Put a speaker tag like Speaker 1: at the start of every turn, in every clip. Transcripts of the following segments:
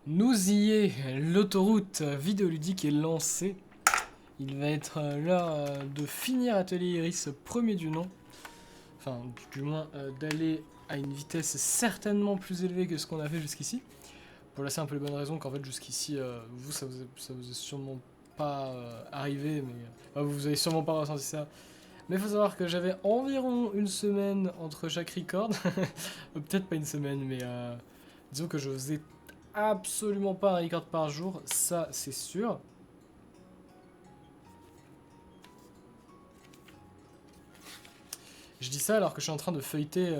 Speaker 1: Nous y est, l'autoroute vidéoludique est lancée. Il va être l'heure de finir Atelier Iris premier du nom. Enfin, du moins d'aller à une vitesse certainement plus élevée que ce qu'on a fait jusqu'ici. Pour la simple et bonne raison qu'en fait jusqu'ici, vous, ça vous est sûrement pas arrivé, mais vous avez sûrement pas ressenti ça. Mais il faut savoir que j'avais environ une semaine entre chaque record. Peut-être pas une semaine, mais disons que je faisais absolument pas un record par jour, ça c'est sûr. Je dis ça alors que je suis en train de feuilleter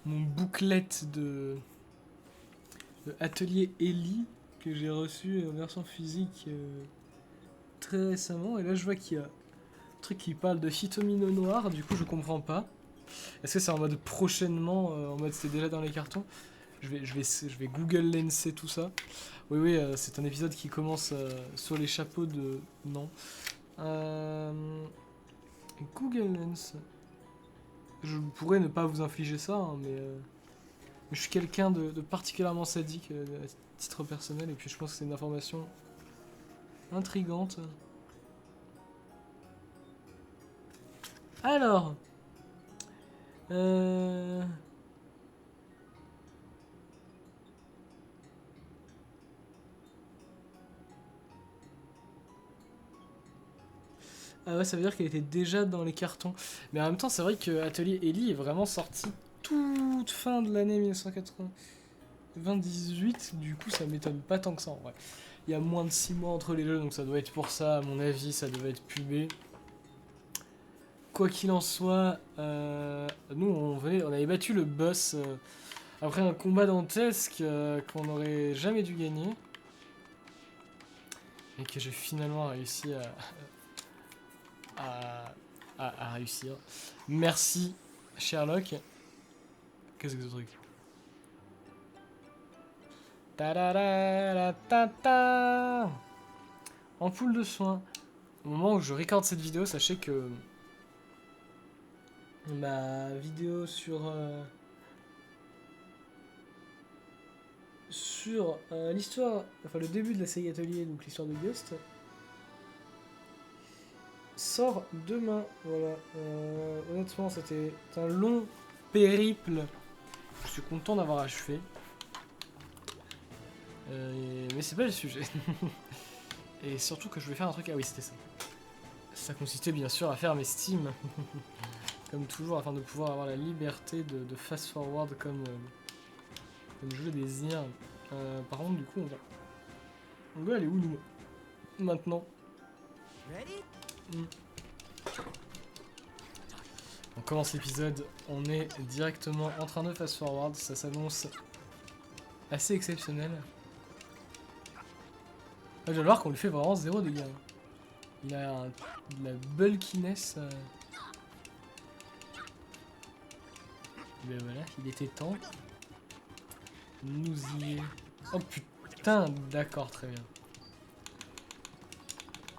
Speaker 1: mon booklet de Atelier Ellie que j'ai reçu en version physique très récemment. Et là je vois qu'il y a un truc qui parle de Phytomino noir, du coup je comprends pas. Est-ce que c'est en mode prochainement, en mode c'était déjà dans les cartons? Je vais Google Lenser tout ça. Oui, oui, c'est un épisode qui commence sur les chapeaux de... Non. Google Lens. Je pourrais ne pas vous infliger ça, hein, mais je suis quelqu'un de particulièrement sadique à titre personnel, et puis je pense que c'est une information intrigante. Alors... Euh... Ah ouais, ça veut dire qu'elle était déjà dans les cartons. Mais en même temps, c'est vrai que Atelier Ellie est vraiment sorti toute fin de l'année 1998. Du coup, ça m'étonne pas tant que ça en vrai. Il y a moins de 6 mois entre les deux, donc ça doit être pour ça, à mon avis, ça devait être pubé. Quoi qu'il en soit, nous on avait battu le boss après un combat dantesque qu'on n'aurait jamais dû gagner. Et que j'ai finalement réussi à réussir. Merci Sherlock. Qu'est-ce que ce truc? Ta-da-da-da-ta-ta. Ampoule de soins. Au moment où je recorde cette vidéo, sachez que ma vidéo sur l'histoire, enfin le début de la série Atelier, donc l'histoire de Ghost, sort demain. Voilà. Honnêtement, c'était un long périple. Je suis content d'avoir achevé. Mais c'est pas le sujet. Et surtout que je voulais faire un truc. Ah oui, c'était ça. Ça consistait bien sûr à faire mes Steam. Comme toujours, afin de pouvoir avoir la liberté de fast forward comme je le désire. Par contre, du coup, on va aller où nous maintenant? On commence l'épisode, on est directement en train de fast forward, ça s'annonce assez exceptionnel. Je vais voir qu'on lui fait vraiment 0 dégâts. Il a de la bulkiness. Ben voilà, il était temps. Nous y est. Oh putain, d'accord, très bien.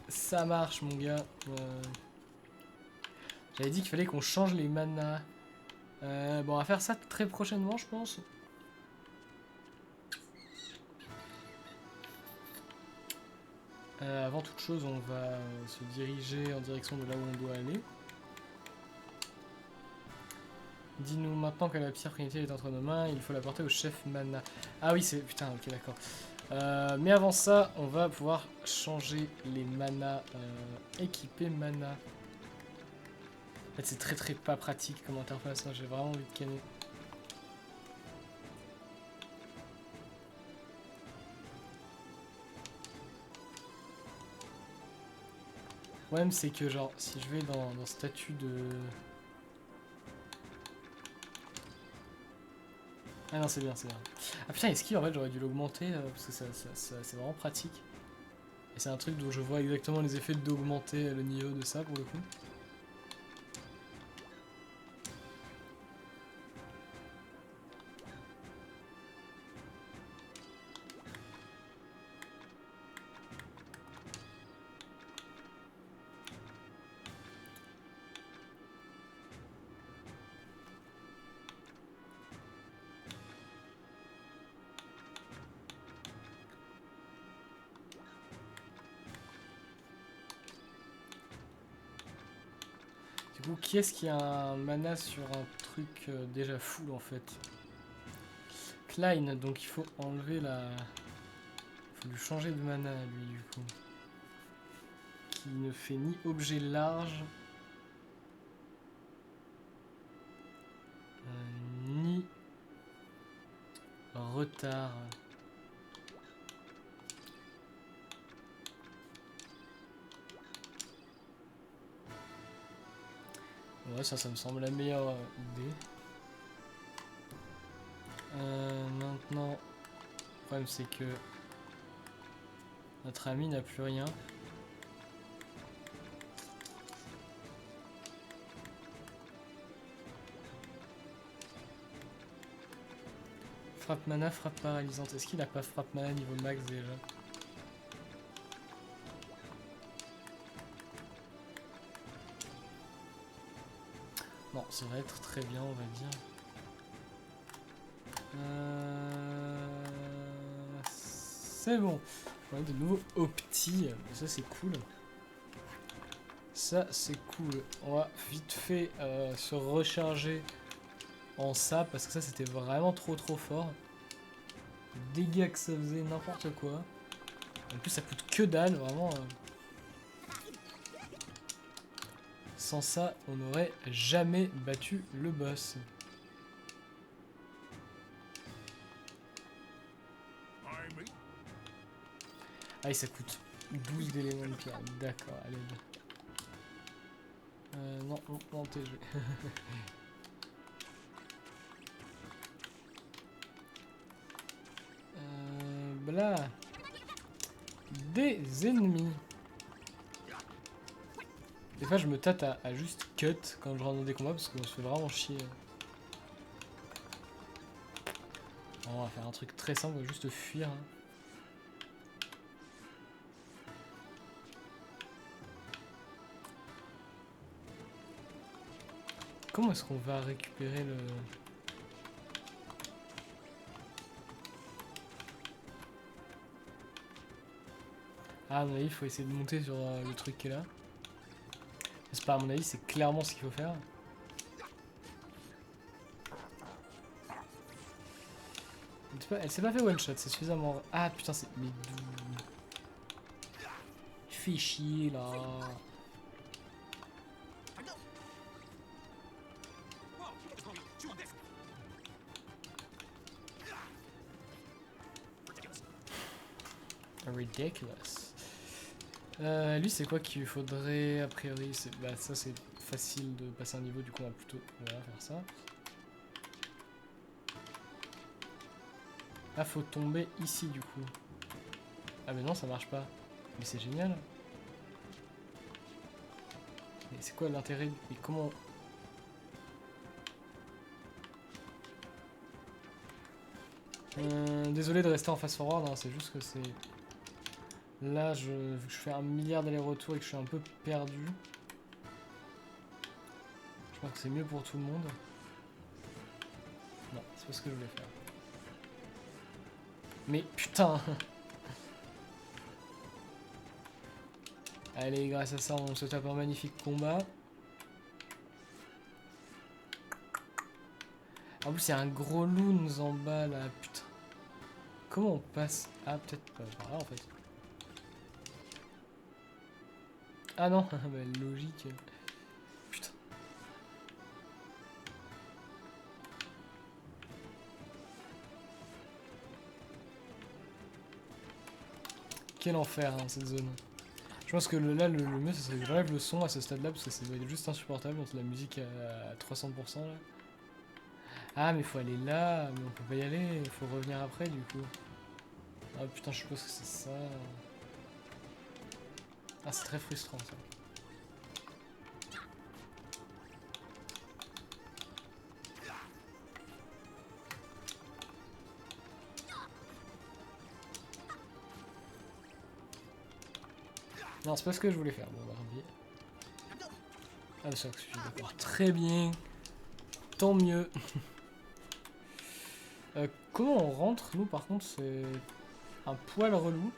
Speaker 1: Ça marche, mon gars. J'avais dit qu'il fallait qu'on change les manas. Bon, on va faire ça très prochainement, je pense. Avant toute chose, on va se diriger en direction de là où on doit aller. Dis-nous maintenant que la pierre primitive est entre nos mains, il faut la porter au chef mana. Ah oui, c'est... Putain, ok, d'accord. Mais avant ça, on va pouvoir changer les manas. Équiper mana. En fait, c'est très pas pratique comme interface, hein, j'ai vraiment envie de canner. Le problème, c'est que, genre, si je vais dans statut de... Ah non, c'est bien, c'est bien. Ah putain, esquive, en fait, j'aurais dû l'augmenter, parce que c'est vraiment pratique. Et c'est un truc dont je vois exactement les effets d'augmenter le niveau de ça, pour le coup. Ou qui est-ce qui a un mana sur un truc déjà full en fait? Klein, donc il faut enlever la... Il faut lui changer de mana lui du coup. Qui ne fait ni objet large, ni retard. Ouais, ça me semble la meilleure idée. Maintenant, le problème c'est que notre ami n'a plus rien. Frappe mana, frappe paralysante. Est-ce qu'il a pas frappe mana niveau max déjà? Non, ça va être très bien, on va dire. C'est bon. On a de nouveau opti. Ça, c'est cool. Ça, c'est cool. On va vite fait se recharger en ça, parce que ça, c'était vraiment trop fort. Les dégâts que ça faisait, n'importe quoi. En plus, ça coûte que dalle, vraiment. Sans ça, on n'aurait jamais battu le boss. Ah, et ça coûte 12 d'éléments de pierre. D'accord, allez. Non, TG. Bla. Des ennemis. Des fois, je me tâte à juste cut quand je rentre dans des combats parce qu'on se fait vraiment chier. On va faire un truc très simple, on va juste fuir. Comment est-ce qu'on va récupérer le... Ah, à mon avis, il faut essayer de monter sur le truc qui est là. C'est pas à mon avis, c'est clairement ce qu'il faut faire. Elle s'est pas fait one shot, c'est suffisamment... Ah putain, c'est... Mais d'où... Fais chier là. Ridiculous. Lui, c'est quoi qu'il faudrait a priori? Bah, ça, c'est facile de passer un niveau, du coup, on va plutôt voilà, faire ça. Là, faut tomber ici, du coup. Ah, mais non, ça marche pas. Mais c'est génial. Mais c'est quoi l'intérêt? Mais comment... Désolé de rester en face forward, hein, c'est juste que c'est... Là, vu que je fais un milliard d'allers-retours et que je suis un peu perdu, je pense que c'est mieux pour tout le monde. Non, c'est pas ce que je voulais faire. Mais putain! Allez, grâce à ça, on se tape un magnifique combat. En plus, il y a un gros loons en bas là, putain. Comment on passe? Ah, peut-être pas par là en fait. Ah non, bah, logique. Putain. Quel enfer hein, cette zone. Je pense que là, le mieux, ce serait que j'enlève le son à ce stade-là, parce que ça doit être juste insupportable entre la musique à 300% là. Ah, mais faut aller là, mais on peut pas y aller, il faut revenir après du coup. Ah putain, je suppose que c'est ça. Ah, c'est très frustrant ça. Non, c'est pas ce que je voulais faire. Bon, on va revier. Ah, c'est ça que je suis d'accord. Très bien. Tant mieux. Comment on rentre, nous, par contre, c'est un poil relou.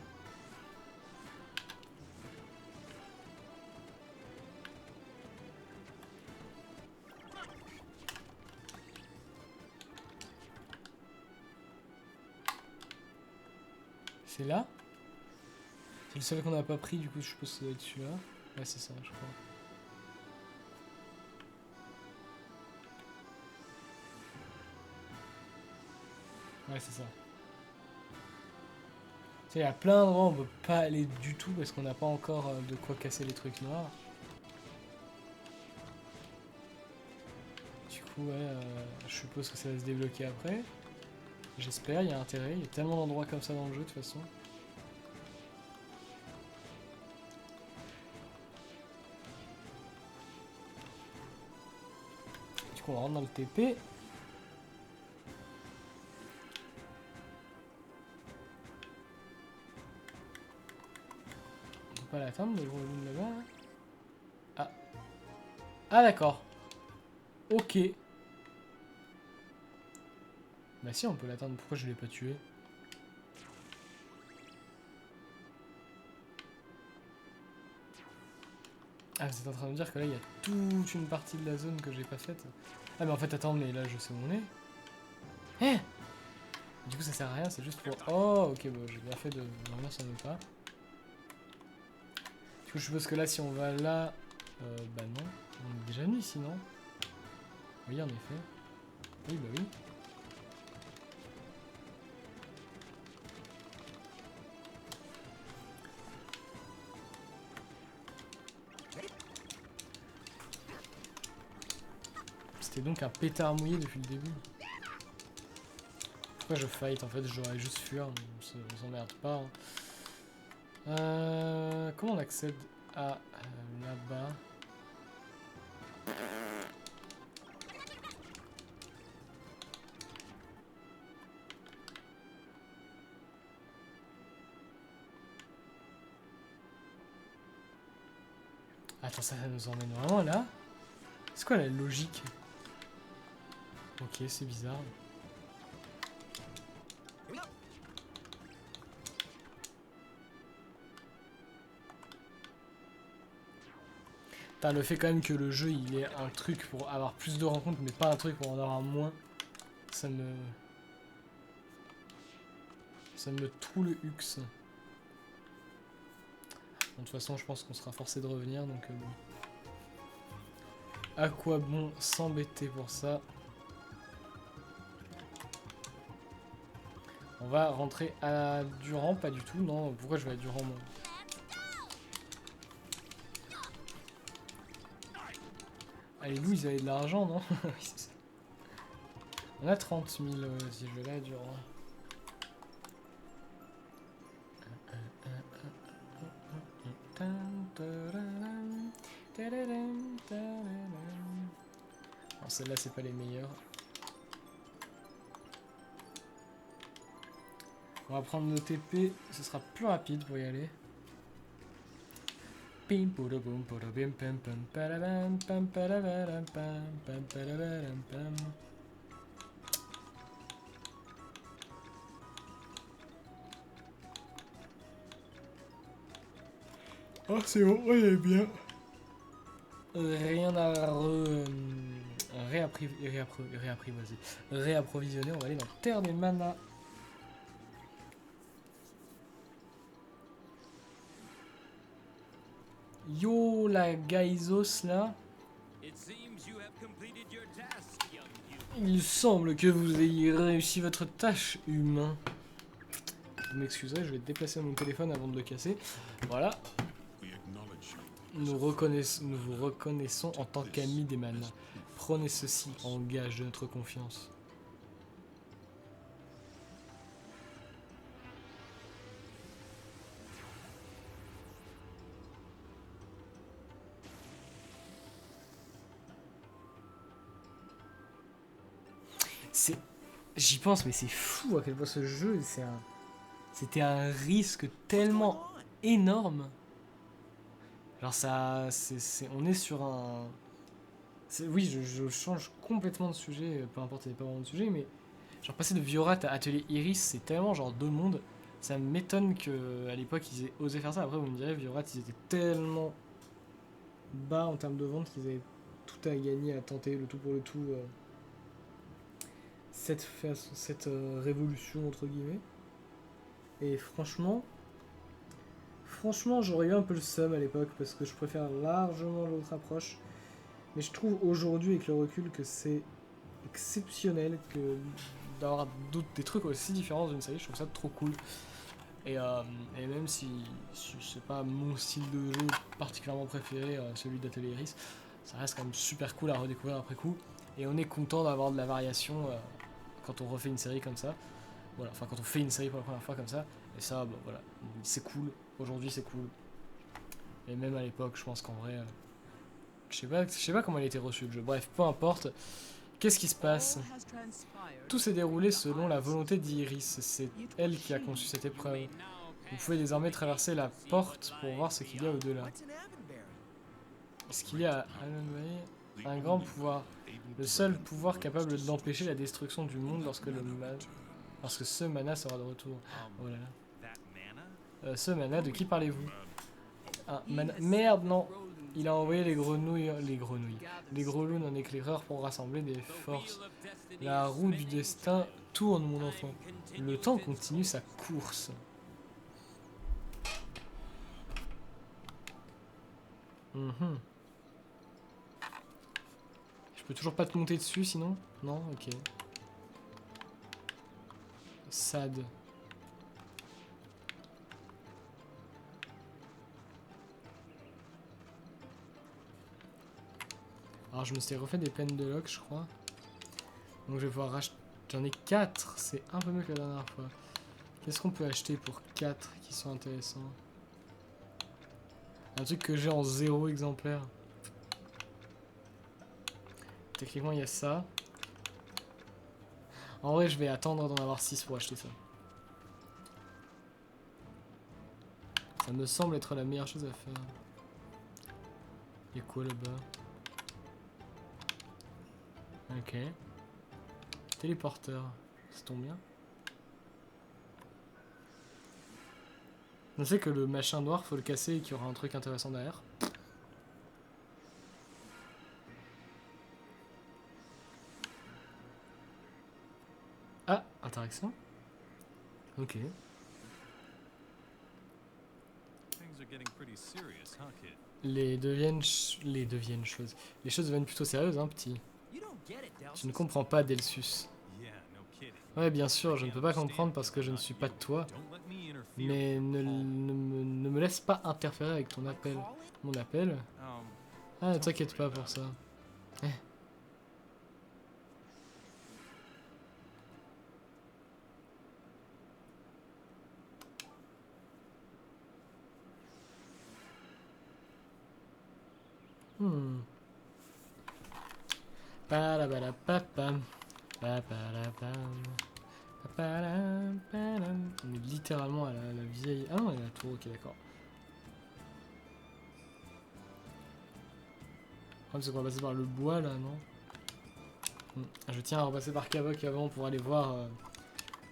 Speaker 1: C'est là? C'est le seul qu'on n'a pas pris, du coup je suppose que ça doit être celui-là. Ouais, c'est ça, je crois. Ouais, c'est ça. Tu sais, il y a plein d'endroits où on peut pas aller du tout parce qu'on n'a pas encore de quoi casser les trucs noirs. Du coup, ouais, je suppose que ça va se débloquer après. J'espère, il y a intérêt. Il y a tellement d'endroits comme ça dans le jeu de toute façon. Du coup, on rentre dans le TP. On peut pas l'atteindre, le gros volume là-bas. Là. Ah. Ah, d'accord. Ok. Bah si, on peut l'atteindre. Pourquoi je l'ai pas tué? Ah, vous êtes en train de me dire que là, il y a toute une partie de la zone que j'ai pas faite. Ah, mais en fait, attends, mais là, je sais où on est. Eh! Du coup, ça sert à rien, c'est juste pour... Oh, ok, bon, j'ai bien fait de revenir sur le pas. Du coup, je suppose que là, si on va là... bah non. On est déjà venu ici, non? Oui, en effet. Oui, bah oui. C'était donc un pétard mouillé depuis le début. Pourquoi je fight? En fait, j'aurais juste fuir, on s'emmerde pas. Hein. Comment on accède à là-bas? Attends, ça nous emmène vraiment là? C'est quoi la logique? Ok, c'est bizarre. Putain, le fait quand même que le jeu il est un truc pour avoir plus de rencontres mais pas un truc pour en avoir moins, ça me... Ça me troue le hux. Bon, de toute façon je pense qu'on sera forcé de revenir donc bon. À quoi bon s'embêter pour ça? On va rentrer à Durand, pas du tout, non, pourquoi je vais à Durand moi? Ah, les loups ils avaient de l'argent, non? Oui, c'est ça. On a 30 000 si je vais là à Durand. Non, celle-là c'est pas les meilleures. On va prendre nos TP, ce sera plus rapide pour y aller. Oh c'est bon, on est bien. Rien à réapprovisionner, on va aller dans Terre des Manas. Yo la Gaizos là. Il semble que vous ayez réussi votre tâche, humain. Vous m'excuserez, je vais déplacer mon téléphone avant de le casser. Voilà. Nous vous reconnaissons en tant qu'amis des Manas. Prenez ceci en gage de notre confiance. C'est... J'y pense, mais c'est fou à quel point ce jeu, c'était un risque tellement énorme. Genre ça... on est sur un... Oui, je change complètement de sujet, peu importe, il n'y a pas vraiment de sujet, mais... Genre passer de Viorat à Atelier Iris, c'est tellement genre deux mondes. Ça m'étonne qu'à l'époque ils aient osé faire ça. Après vous me direz, Viorat ils étaient tellement bas en termes de vente qu'ils avaient tout à gagner à tenter le tout pour le tout. Cette révolution entre guillemets. Et franchement, j'aurais eu un peu le seum à l'époque parce que je préfère largement l'autre approche. Mais je trouve aujourd'hui avec le recul que c'est exceptionnel que d'avoir des trucs aussi différents d'une série. Je trouve ça trop cool. Et, euh, et même si c'est pas mon style de jeu particulièrement préféré, celui d'Atelier Iris, ça reste quand même super cool à redécouvrir après coup. Et on est content d'avoir de la variation quand on refait une série comme ça. Voilà, enfin quand on fait une série pour la première fois comme ça. Et ça, bah, voilà, c'est cool. Aujourd'hui c'est cool. Et même à l'époque, je pense qu'en vrai, je sais pas comment il a été reçu le jeu. Bref, peu importe. Qu'est-ce qui se passe? Tout s'est déroulé selon la volonté d'Iris. C'est elle qui a conçu cette épreuve. Vous pouvez désormais traverser la porte pour voir ce qu'il y a au-delà. Ce qu'il y a à Alanway, un grand pouvoir. Le seul pouvoir capable d'empêcher la destruction du monde lorsque ce mana sera de retour. Oh là là. Ce mana, de qui parlez-vous? Un mana... Merde, non. Il a envoyé les grenouilles... Les grelots en éclaireur pour rassembler des forces. La roue du destin tourne, mon enfant. Le temps continue sa course. Mhm. Je peux toujours pas te monter dessus sinon? Non? Ok. Sad. Alors je me suis refait des plaines de lock je crois. Donc je vais pouvoir racheter... J'en ai 4, c'est un peu mieux que la dernière fois. Qu'est-ce qu'on peut acheter pour 4 qui sont intéressants? Un truc que j'ai en 0 exemplaire. Techniquement il y a ça. En vrai je vais attendre d'en avoir 6 pour acheter ça. Ça me semble être la meilleure chose à faire. Il y a quoi là-bas? Ok. Téléporteur. Ça tombe bien. On sait que le machin noir faut le casser et qu'il y aura un truc intéressant derrière. Ah, interaction. Ok. Les choses deviennent plutôt sérieuses, hein, petit. Tu ne comprends pas, Delsus. Ouais, bien sûr, je ne peux pas comprendre parce que je ne suis pas de toi. Mais ne me laisse pas interférer avec ton appel. Mon appel? Ah, ne t'inquiète pas pour ça. Eh. Hmm. Palabadapapam. Papalapam. Papalapam. On est littéralement à la vieille... Ah non, il y a la tour, ok, d'accord. Le problème, c'est qu'on va passer par le bois, là, non? Je tiens à repasser par Kavok avant pour aller voir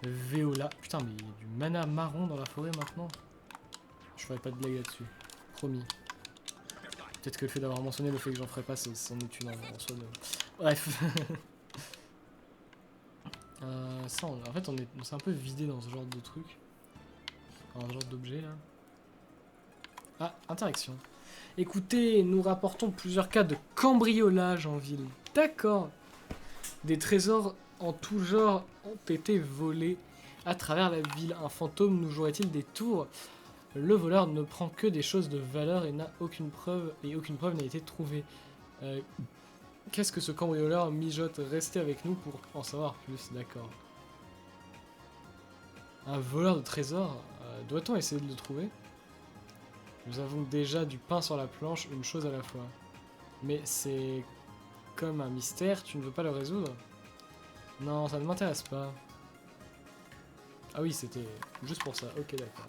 Speaker 1: Veola. Putain, mais il y a du mana marron dans la forêt maintenant. Je ferai pas de blague là-dessus. Promis. Peut-être que le fait d'avoir mentionné le fait que j'en ferai pas, c'en est une en soi. Bref. Ça, en fait, on s'est un peu vidé dans ce genre de truc. Dans ce genre d'objet, là. Ah, interaction. Écoutez, nous rapportons plusieurs cas de cambriolage en ville. D'accord. Des trésors en tout genre ont été volés à travers la ville. Un fantôme nous jouerait-il des tours? Le voleur ne prend que des choses de valeur et n'a aucune preuve n'a été trouvée. Qu'est-ce que ce cambrioleur mijote? Restez avec nous pour en savoir plus, d'accord. Un voleur de trésors? Doit-on essayer de le trouver? Nous avons déjà du pain sur la planche, une chose à la fois. Mais c'est comme un mystère, tu ne veux pas le résoudre? Non, ça ne m'intéresse pas. Ah oui, c'était juste pour ça, ok d'accord.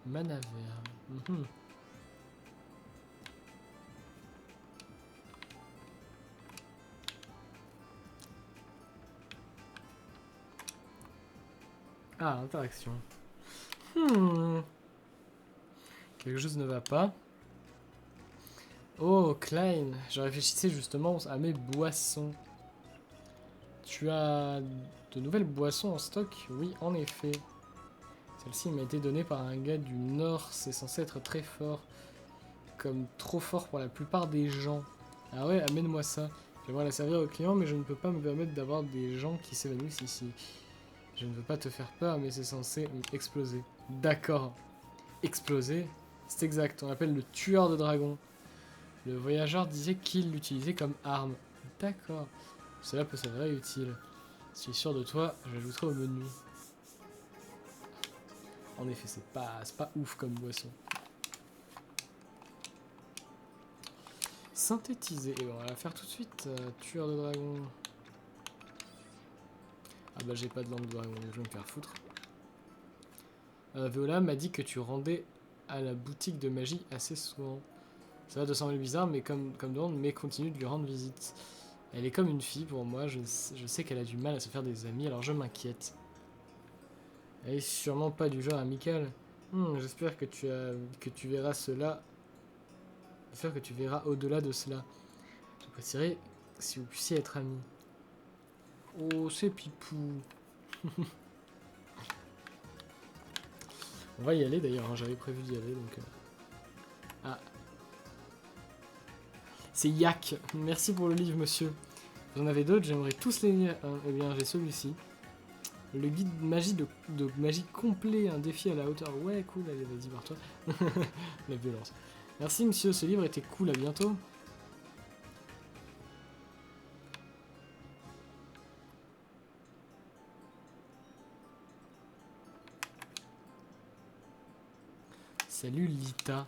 Speaker 1: Mana vert. Ah, interaction. Quelque chose ne va pas. Oh, Klein, je réfléchissais justement à mes boissons. Tu as de nouvelles boissons en stock? Oui, en effet. Celle-ci m'a été donnée par un gars du Nord. C'est censé être très fort. Comme trop fort pour la plupart des gens. Ah ouais, amène-moi ça. J'aimerais la servir aux clients, mais je ne peux pas me permettre d'avoir des gens qui s'évanouissent ici. Je ne veux pas te faire peur, mais c'est censé exploser. D'accord. Exploser? C'est exact, on l'appelle le tueur de dragons. Le voyageur disait qu'il l'utilisait comme arme. D'accord. Cela peut s'avérer utile. Si je suis sûr de toi, j'ajouterai au menu. En effet, c'est pas ouf comme boisson. Synthétiser. Et bon, on va la faire tout de suite. Tueur de dragon. Ah bah j'ai pas de langue de dragon, donc je vais me faire foutre. Viola m'a dit que tu rendais à la boutique de magie assez souvent. Ça va te sembler bizarre, mais comme demande, mais continue de lui rendre visite. Elle est comme une fille pour moi, je sais qu'elle a du mal à se faire des amis, alors je m'inquiète. Elle est sûrement pas du genre amical. J'espère que tu verras cela. J'espère que tu verras au-delà de cela. J'apprécierais si vous puissiez être amis. Oh, c'est pipou. On va y aller d'ailleurs, hein, j'avais prévu d'y aller donc. Ah. C'est Yak. Merci pour le livre, monsieur. Vous en avez d'autres, j'aimerais tous les lire. Eh bien, j'ai celui-ci. Le guide de magie complet, un défi à la hauteur. Ouais, cool, allez, vas-y, barre-toi. La violence. Merci, monsieur, ce livre était cool, à bientôt. Salut, Lita.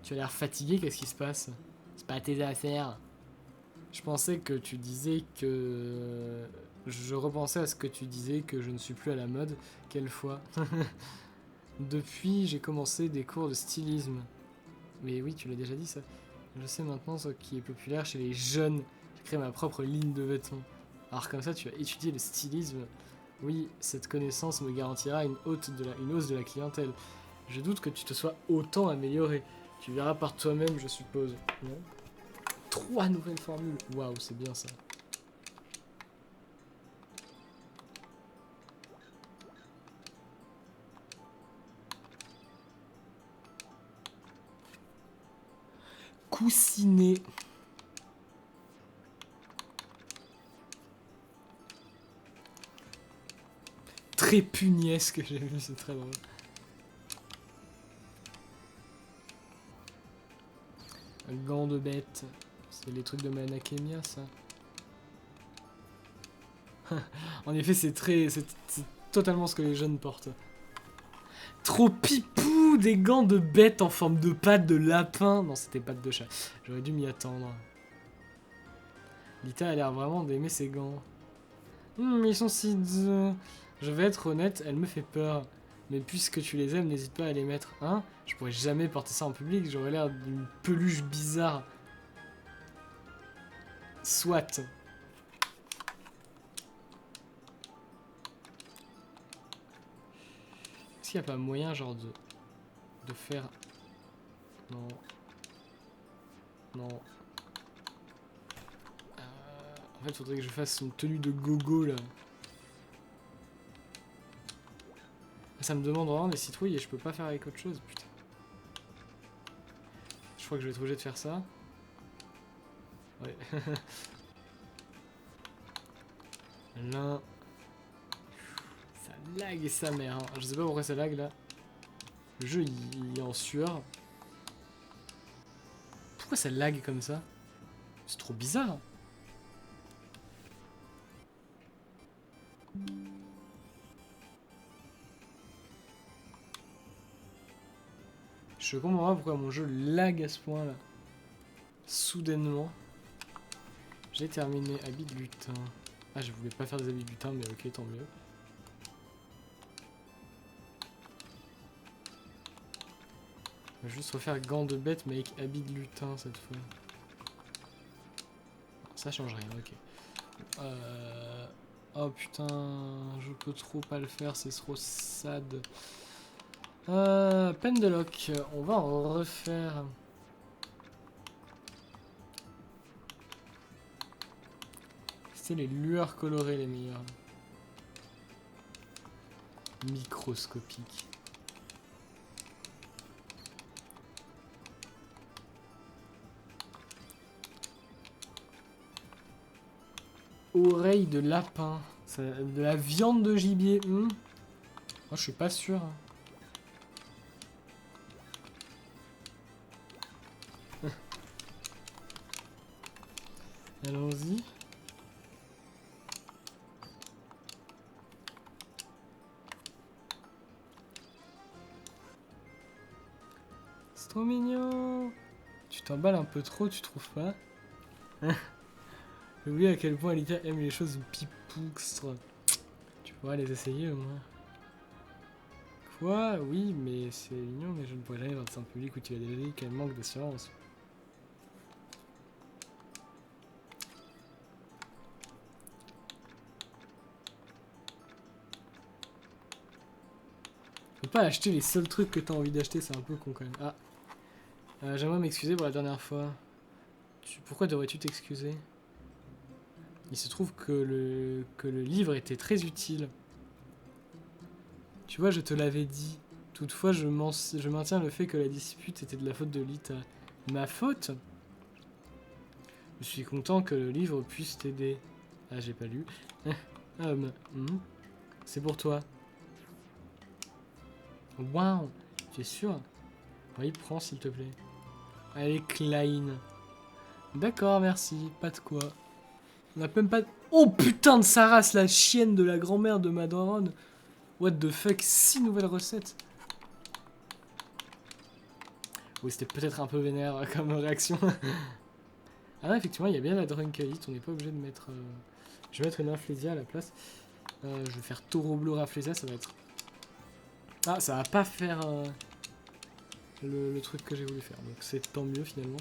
Speaker 1: Tu as l'air fatigué, qu'est-ce qui se passe? C'est pas tes affaires. Je pensais que tu disais que... Je repensais à ce que tu disais, que je ne suis plus à la mode. Quelle fois. Depuis, j'ai commencé des cours de stylisme. Mais oui, tu l'as déjà dit ça. Je sais maintenant ce qui est populaire chez les jeunes. J'ai créé ma propre ligne de vêtements. Alors comme ça, tu as étudié le stylisme. Oui, cette connaissance me garantira une hausse de la clientèle. Je doute que tu te sois autant amélioré. Tu verras par toi-même, je suppose. Non ? 3 nouvelles formules. Waouh, c'est bien ça. Coussinet. Très pugnesque, j'ai vu, c'est très drôle. Un gant de bête. C'est les trucs de Manakemia, ça. En effet, c'est totalement ce que les jeunes portent. Trop pipou, des gants de bête en forme de pattes de lapin. Non, c'était pattes de chat. J'aurais dû m'y attendre. Lita a l'air vraiment d'aimer ses gants. Ils sont si... Je vais être honnête, elle me fait peur. Mais puisque tu les aimes, n'hésite pas à les mettre. Hein? Je pourrais jamais porter ça en public, j'aurais l'air d'une peluche bizarre. Soit. Est-ce qu'il n'y a pas moyen, genre, de faire... Non. Non. En fait, il faudrait que je fasse une tenue de gogo, là. Ça me demande vraiment des citrouilles et je peux pas faire avec autre chose, putain. Je crois que je vais être obligé de faire ça. Ouais. Là. Ça lag et sa mère. Hein. Je sais pas pourquoi ça lag là. Le jeu il est en sueur. Pourquoi ça lag comme ça? C'est trop bizarre. Je comprends pas pourquoi mon jeu lag à ce point là. Soudainement. J'ai terminé habit de lutin. Ah, je voulais pas faire des habits de lutin, mais ok, tant mieux. Je vais juste refaire gants de bête, mais avec habit de lutin cette fois. Ça change rien, ok. Oh putain, je peux trop pas le faire, c'est trop sad. Peine de lock, on va en refaire. C'était les lueurs colorées les meilleures. Microscopique. Oreille de lapin. De la viande de gibier. Moi, je suis pas sûr. Allons-y. C'est trop mignon. Tu t'emballes un peu trop, tu trouves pas? J'ai oublié à quel point Alika aime les choses pipouxtres. Tu pourras les essayer au moins. Quoi? Oui, mais c'est mignon, mais je ne pourrais jamais voir ça en public où tu as déjà dit qu'elle manque d'assurance. Faut pas acheter les seuls trucs que t'as envie d'acheter, c'est un peu con quand même. Ah, j'aimerais m'excuser pour la dernière fois. Pourquoi devrais-tu t'excuser? Il se trouve que le livre était très utile. Tu vois, je te l'avais dit. Toutefois, je maintiens le fait que la dispute était de la faute de Lita. Ma faute? Je suis content que le livre puisse t'aider. Ah, j'ai pas lu. C'est pour toi. Waouh, tu es sûr? Oui, prends s'il te plaît. Allez, Klein. D'accord, merci. Pas de quoi. On a même pas... Oh putain de sa race, la chienne de la grand-mère de Madron. What the fuck, 6 nouvelles recettes. Oui, c'était peut-être un peu vénère comme réaction. Ah non, effectivement, il y a bien la Drunkelite, on n'est pas obligé de mettre... Je vais mettre une Rafflesia à la place. Je vais faire Taureau Bleu Rafflesia, ça va être... Ah, ça va pas faire le truc que j'ai voulu faire, donc c'est tant mieux finalement.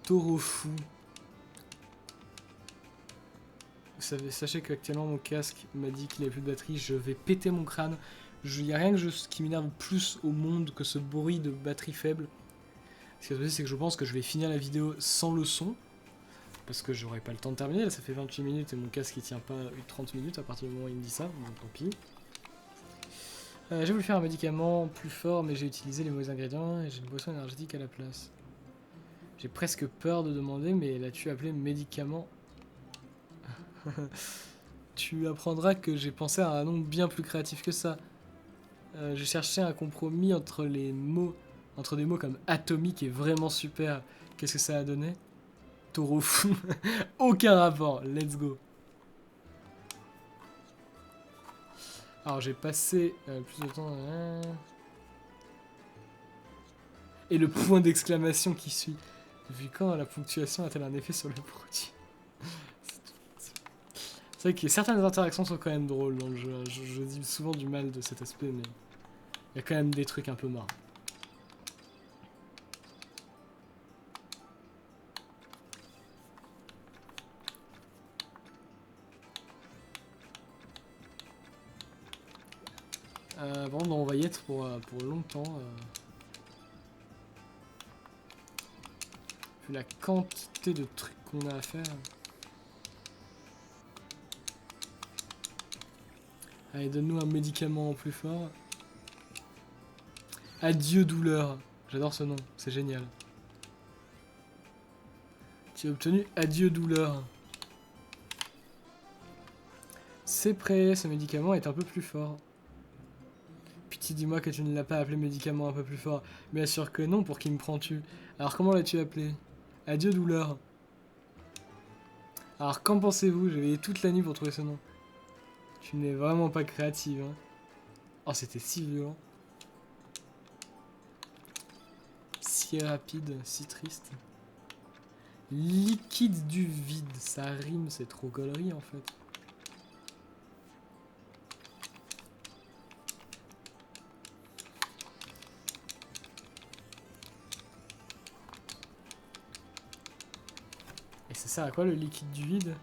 Speaker 1: Taureau Fou. Sachez qu'actuellement mon casque m'a dit qu'il n'y a plus de batterie, je vais péter mon crâne. Il n'y a rien qui m'énerve plus au monde que ce bruit de batterie faible. Ce qui est passé, c'est que je pense que je vais finir la vidéo sans le son. Parce que j'aurai pas le temps de terminer, là ça fait 28 minutes et mon casque il tient pas 30 minutes à partir du moment où il me dit ça, donc tant pis. J'ai voulu faire un médicament plus fort mais j'ai utilisé les mauvais ingrédients et j'ai une boisson énergétique à la place. J'ai presque peur de demander mais l'as-tu appelé médicament? Tu apprendras que j'ai pensé à un nom bien plus créatif que ça. J'ai cherché un compromis entre des mots comme atomique et vraiment super. Qu'est-ce que ça a donné? Taureau fou. Aucun rapport, let's go. Alors j'ai passé plus de temps... Et le point d'exclamation qui suit. Depuis quand la ponctuation a-t-elle un effet sur le produit? C'est vrai que certaines interactions sont quand même drôles dans le jeu. Je dis souvent du mal de cet aspect, mais il y a quand même des trucs un peu marrants. Bon, on va y être pour longtemps. Vu la quantité de trucs qu'on a à faire. Allez, donne-nous un médicament plus fort. Adieu douleur. J'adore ce nom, c'est génial. Tu as obtenu Adieu douleur. C'est prêt, ce médicament est un peu plus fort. Pitié, dis-moi que tu ne l'as pas appelé médicament un peu plus fort. Bien sûr que non, pour qui me prends-tu? Alors comment l'as-tu appelé? Adieu douleur. Alors qu'en pensez-vous? J'ai veillé toute la nuit pour trouver ce nom. Tu n'es vraiment pas créative, hein. Oh, c'était si violent. Si rapide, si triste. Liquide du vide, ça rime, c'est trop gaulerie en fait. ça sert à quoi le liquide du vide?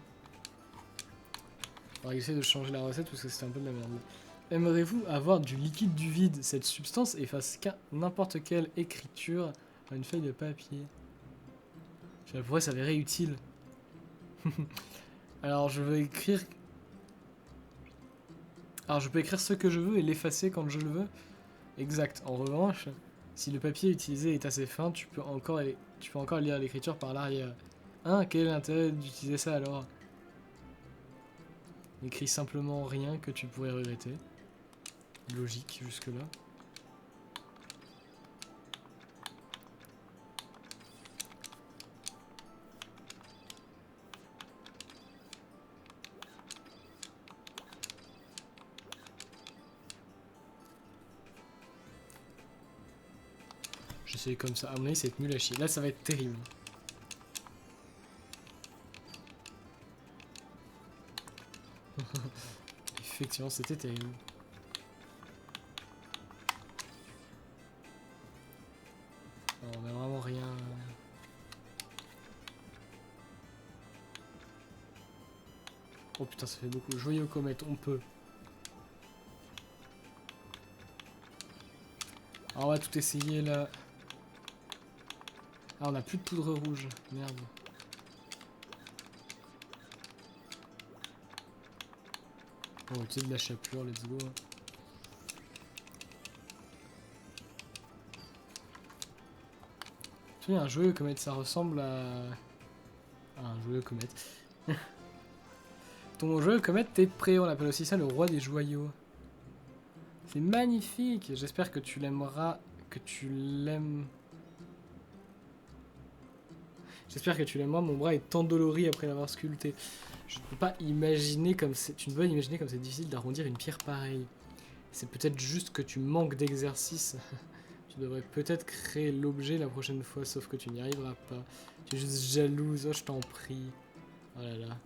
Speaker 1: On va essayer de changer la recette parce que c'était un peu de la merde. Aimeriez-vous avoir du liquide du vide? Cette substance efface n'importe quelle écriture à une feuille de papier. Ça pourrait s'avérer utile. Alors je vais écrire... Alors je peux écrire ce que je veux et l'effacer quand je le veux. Exact. En revanche, si le papier utilisé est assez fin, tu peux encore lire l'écriture par l'arrière. Hein, quel est l'intérêt d'utiliser ça alors? Écris simplement rien que tu pourrais regretter. Logique jusque-là. J'essaie comme ça. À mon avis, c'est nul à chier. Là, ça va être terrible. Effectivement, c'était terrible. On a vraiment rien... Oh putain, ça fait beaucoup. Joyeux comète, on peut. Alors on va tout essayer là. Ah, on a plus de poudre rouge. Merde. Oh, tu sais, de la chapelure, let's go. Tu sais, un joyeux comète, ça ressemble à... Ah, un joyeux comète. Ton joyeux comète, t'es prêt, on appelle aussi ça le roi des joyaux. C'est magnifique. J'espère que tu l'aimeras, que tu l'aimes. J'espère que tu l'aimeras, mon bras est endolori après l'avoir sculpté. Je ne peux pas imaginer comme c'est... Tu ne peux pas imaginer comme c'est difficile d'arrondir une pierre pareille. C'est peut-être juste que tu manques d'exercice. Tu devrais peut-être créer l'objet la prochaine fois, sauf que tu n'y arriveras pas. Tu es juste jalouse, oh je t'en prie. Oh là là.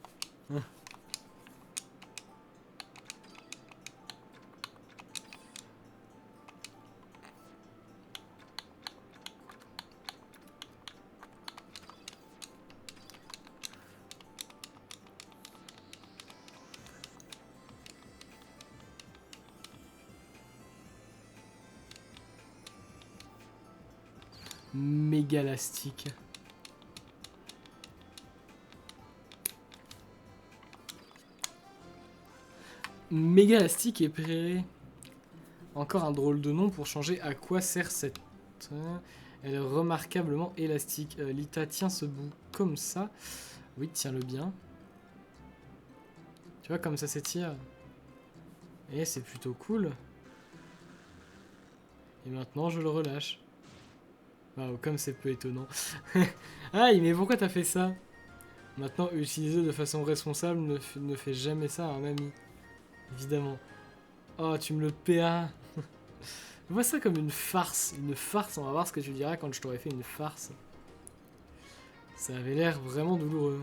Speaker 1: Mégalastique. Mégalastique et prairie. Encore un drôle de nom pour changer à quoi sert cette... Elle est remarquablement élastique. Lita, tiens ce bout comme ça. Oui, tiens-le bien. Tu vois comme ça s'étire. Et c'est plutôt cool. Et maintenant je le relâche. Waouh, comme c'est peu étonnant. Aïe, mais pourquoi t'as fait ça? Maintenant, utiliser de façon responsable ne fait jamais ça à un ami. Évidemment. Oh, tu me le PA. Je vois ça comme une farce. Une farce, on va voir ce que tu diras quand je t'aurai fait une farce. Ça avait l'air vraiment douloureux.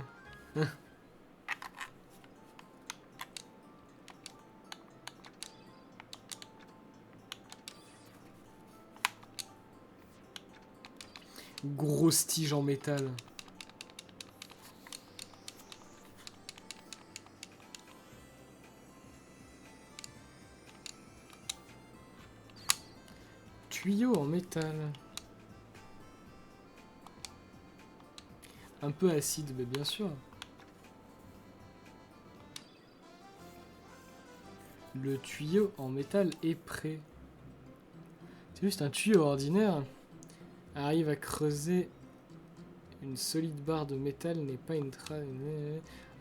Speaker 1: Grosse tige en métal. Tuyau en métal. Un peu acide, mais bien sûr. Le tuyau en métal est prêt. C'est juste un tuyau ordinaire. Arrive à creuser une solide barre de métal n'est pas une trace.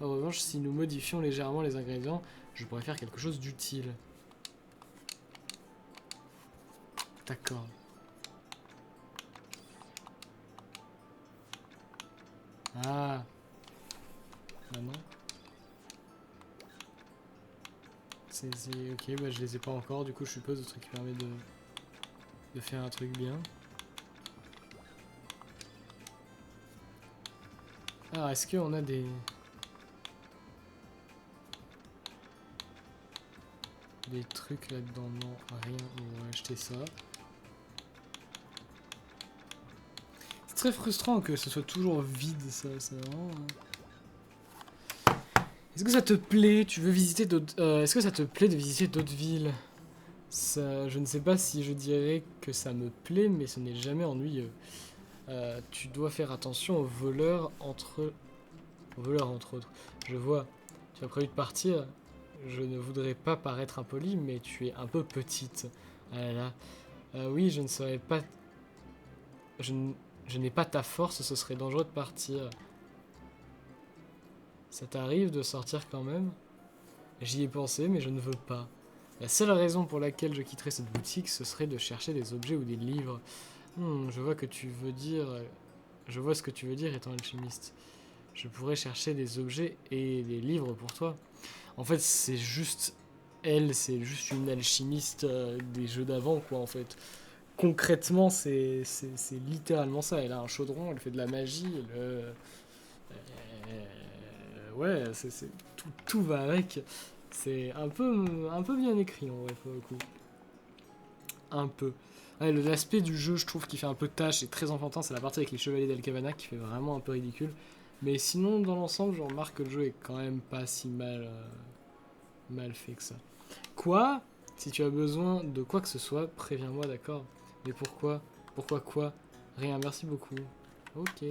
Speaker 1: En revanche, si nous modifions légèrement les ingrédients, je pourrais faire quelque chose d'utile. D'accord. Ah. Ah non. Ok, bah je les ai pas encore, du coup je suppose le truc qui permet de faire un truc bien. Alors, est-ce qu'on a des trucs là-dedans? Non, rien. On va acheter ça. C'est très frustrant que ce soit toujours vide, ça vraiment... Est-ce que ça te plaît? Tu veux visiter d'autres... est-ce que ça te plaît de visiter d'autres villes? Ça, je ne sais pas si je dirais que ça me plaît, mais ce n'est jamais ennuyeux. Tu dois faire attention aux voleurs entre autres. Je vois, tu as prévu de partir. Je ne voudrais pas paraître impoli, mais tu es un peu petite. Ah là là. Oui, je ne serais pas... Je n'ai pas ta force, ce serait dangereux de partir. Ça t'arrive de sortir quand même? J'y ai pensé, mais je ne veux pas. La seule raison pour laquelle je quitterais cette boutique, ce serait de chercher des objets ou des livres. Je vois que tu veux dire... Je vois ce que tu veux dire étant alchimiste. Je pourrais chercher des objets et des livres pour toi. En fait, c'est juste... Elle, c'est juste une alchimiste des jeux d'avant, quoi, en fait. Concrètement, c'est littéralement ça. Elle a un chaudron, elle fait de la magie, ouais, tout va avec. C'est un peu bien écrit, en vrai, pour le coup. Un peu. Ouais, l'aspect du jeu, je trouve, qui fait un peu tâche et très enfantin, c'est la partie avec les chevaliers d'Alcavana qui fait vraiment un peu ridicule. Mais sinon, dans l'ensemble, je remarque que le jeu est quand même pas si mal fait que ça. Quoi? Si tu as besoin de quoi que ce soit, préviens-moi, d'accord? Mais pourquoi? Pourquoi quoi? Rien, merci beaucoup. Ok.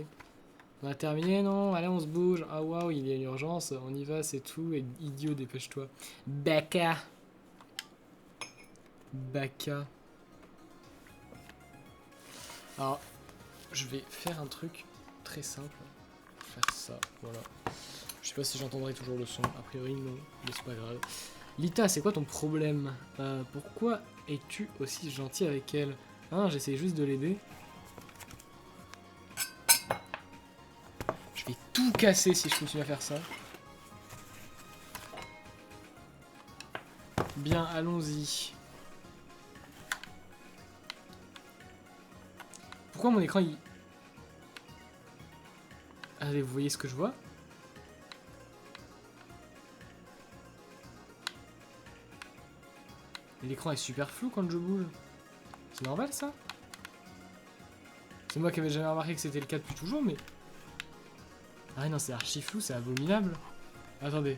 Speaker 1: On a terminé, non? Allez, on se bouge. Ah waouh, il y a une urgence, on y va, c'est tout. Et idiot, dépêche-toi. Baka. Baka. Alors, je vais faire un truc très simple. Faire ça, voilà. Je sais pas si j'entendrai toujours le son. A priori, non, mais c'est pas grave. Lita, c'est quoi ton problème? Pourquoi es-tu aussi gentil avec elle? Hein, j'essaie juste de l'aider. Je vais tout casser si je continue à faire ça. Bien, allons-y. Pourquoi mon écran, il... Allez, vous voyez ce que je vois? L'écran est super flou quand je bouge. C'est normal, ça? C'est moi qui avais jamais remarqué que c'était le cas depuis toujours, mais... Ah non, c'est archi flou, c'est abominable. Attendez.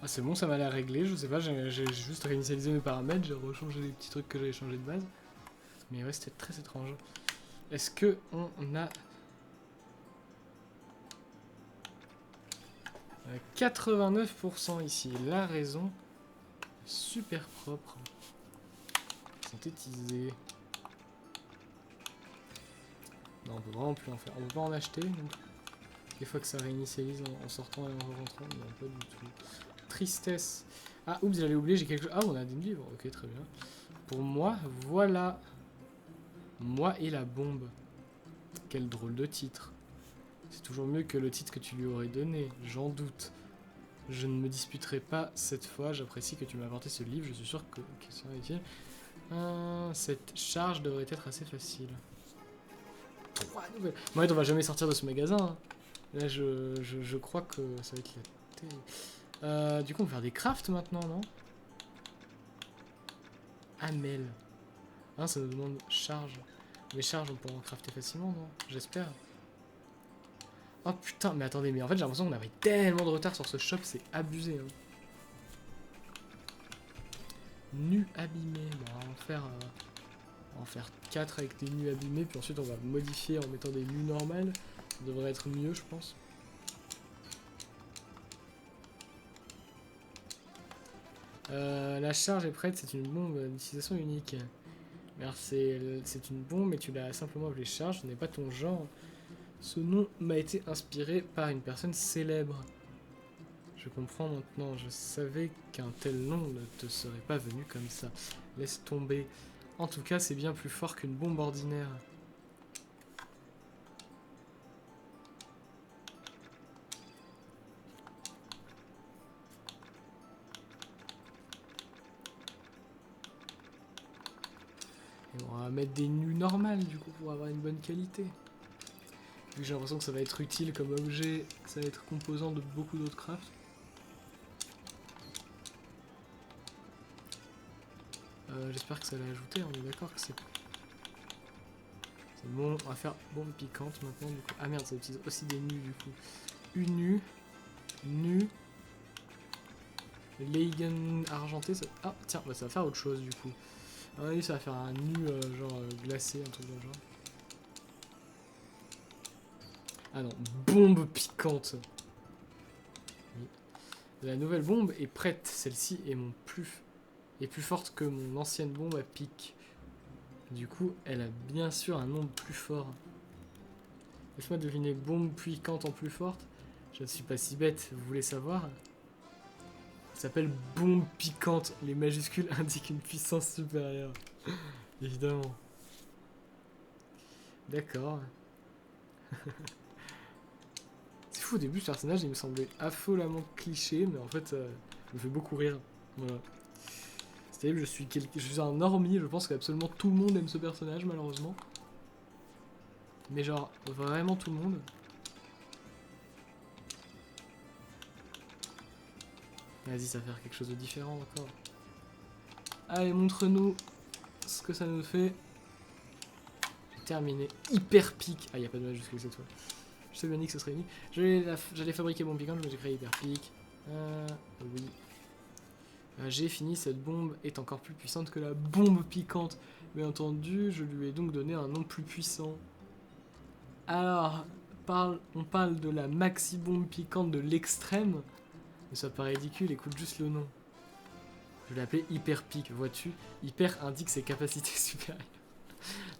Speaker 1: Ah, c'est bon, ça m'a l'air réglé, je sais pas, j'ai juste réinitialisé mes paramètres, j'ai rechangé les petits trucs que j'avais changé de base. Mais ouais, c'était très étrange. Est-ce que on a... 89% ici, la raison. Super propre. Synthétisé. Non, on peut vraiment plus en faire. On peut pas en acheter. Donc, des fois que ça réinitialise en sortant et en rentrant, non, pas du tout. Tristesse. Ah, oups, j'avais oublié, j'ai quelque chose. Ah, on a des livres. Ok, très bien. Pour moi, voilà. Moi et la bombe. Quel drôle de titre. C'est toujours mieux que le titre que tu lui aurais donné, j'en doute. Je ne me disputerai pas cette fois, j'apprécie que tu m'as apporté ce livre, je suis sûr que ça sera utile. Cette charge devrait être assez facile. 3 nouvelles. Bon, on va jamais sortir de ce magasin. Hein. Là, je crois que ça va être la télé. Du coup, on va faire des crafts maintenant, non? Amel. Ah, ça nous demande charge. Mais charge, on pourra en crafter facilement, non? J'espère. Oh putain, mais attendez, mais en fait j'ai l'impression qu'on avait tellement de retard sur ce shop, c'est abusé. Hein. Nu abîmé, bon, on va en faire 4 avec des nus abîmés, puis ensuite on va modifier en mettant des nus normales. Ça devrait être mieux, je pense. La charge est prête, c'est une bombe d'utilisation unique. Merci, c'est une bombe, mais tu l'as simplement appelée charge, ce n'est pas ton genre. Ce nom m'a été inspiré par une personne célèbre. Je comprends maintenant, je savais qu'un tel nom ne te serait pas venu comme ça. Laisse tomber. En tout cas, c'est bien plus fort qu'une bombe ordinaire. Et on va mettre des nus normales, du coup, pour avoir une bonne qualité. Vu que j'ai l'impression que ça va être utile comme objet, que ça va être composant de beaucoup d'autres crafts. J'espère que ça l'a ajouté, on est d'accord que c'est... C'est bon, on va faire bombe piquante maintenant, du coup. Ah merde, ça utilise aussi des nus, du coup. Une nu, nu, Leigen argenté, ça... Ah, tiens, bah, ça va faire autre chose, du coup. À mon avis, ça va faire un nu, genre, glacé, un truc dans le genre. Ah non, bombe piquante. Oui. La nouvelle bombe est prête. Celle-ci est plus forte que mon ancienne bombe à pic. Du coup, elle a bien sûr un nom plus fort. Laisse-moi deviner bombe piquante en plus forte. Je ne suis pas si bête, vous voulez savoir? Ça s'appelle bombe piquante. Les majuscules indiquent une puissance supérieure. Évidemment. D'accord. C'est fou, au début, ce personnage, il me semblait affolamment cliché, mais en fait, il me fait beaucoup rire. Voilà. C'est-à-dire, je suis un normie, je pense qu'absolument tout le monde aime ce personnage, malheureusement. Mais genre, vraiment tout le monde. Vas-y, ça va faire quelque chose de différent encore. Allez, montre-nous ce que ça nous fait. Terminé. Hyper pique. Ah, il n'y a pas de majuscule cette fois. Je sais bien dit que ce serait unique. J'allais fabriquer mon piquant, mais j'ai créé hyper pique. Oui. J'ai fini, cette bombe est encore plus puissante que la bombe piquante. Bien entendu, je lui ai donc donné un nom plus puissant. Alors, on parle de la maxi bombe piquante de l'extrême. Mais ça paraît ridicule, écoute juste le nom. Je l'ai appelé Hyper Pique, vois-tu? Hyper indique ses capacités supérieures.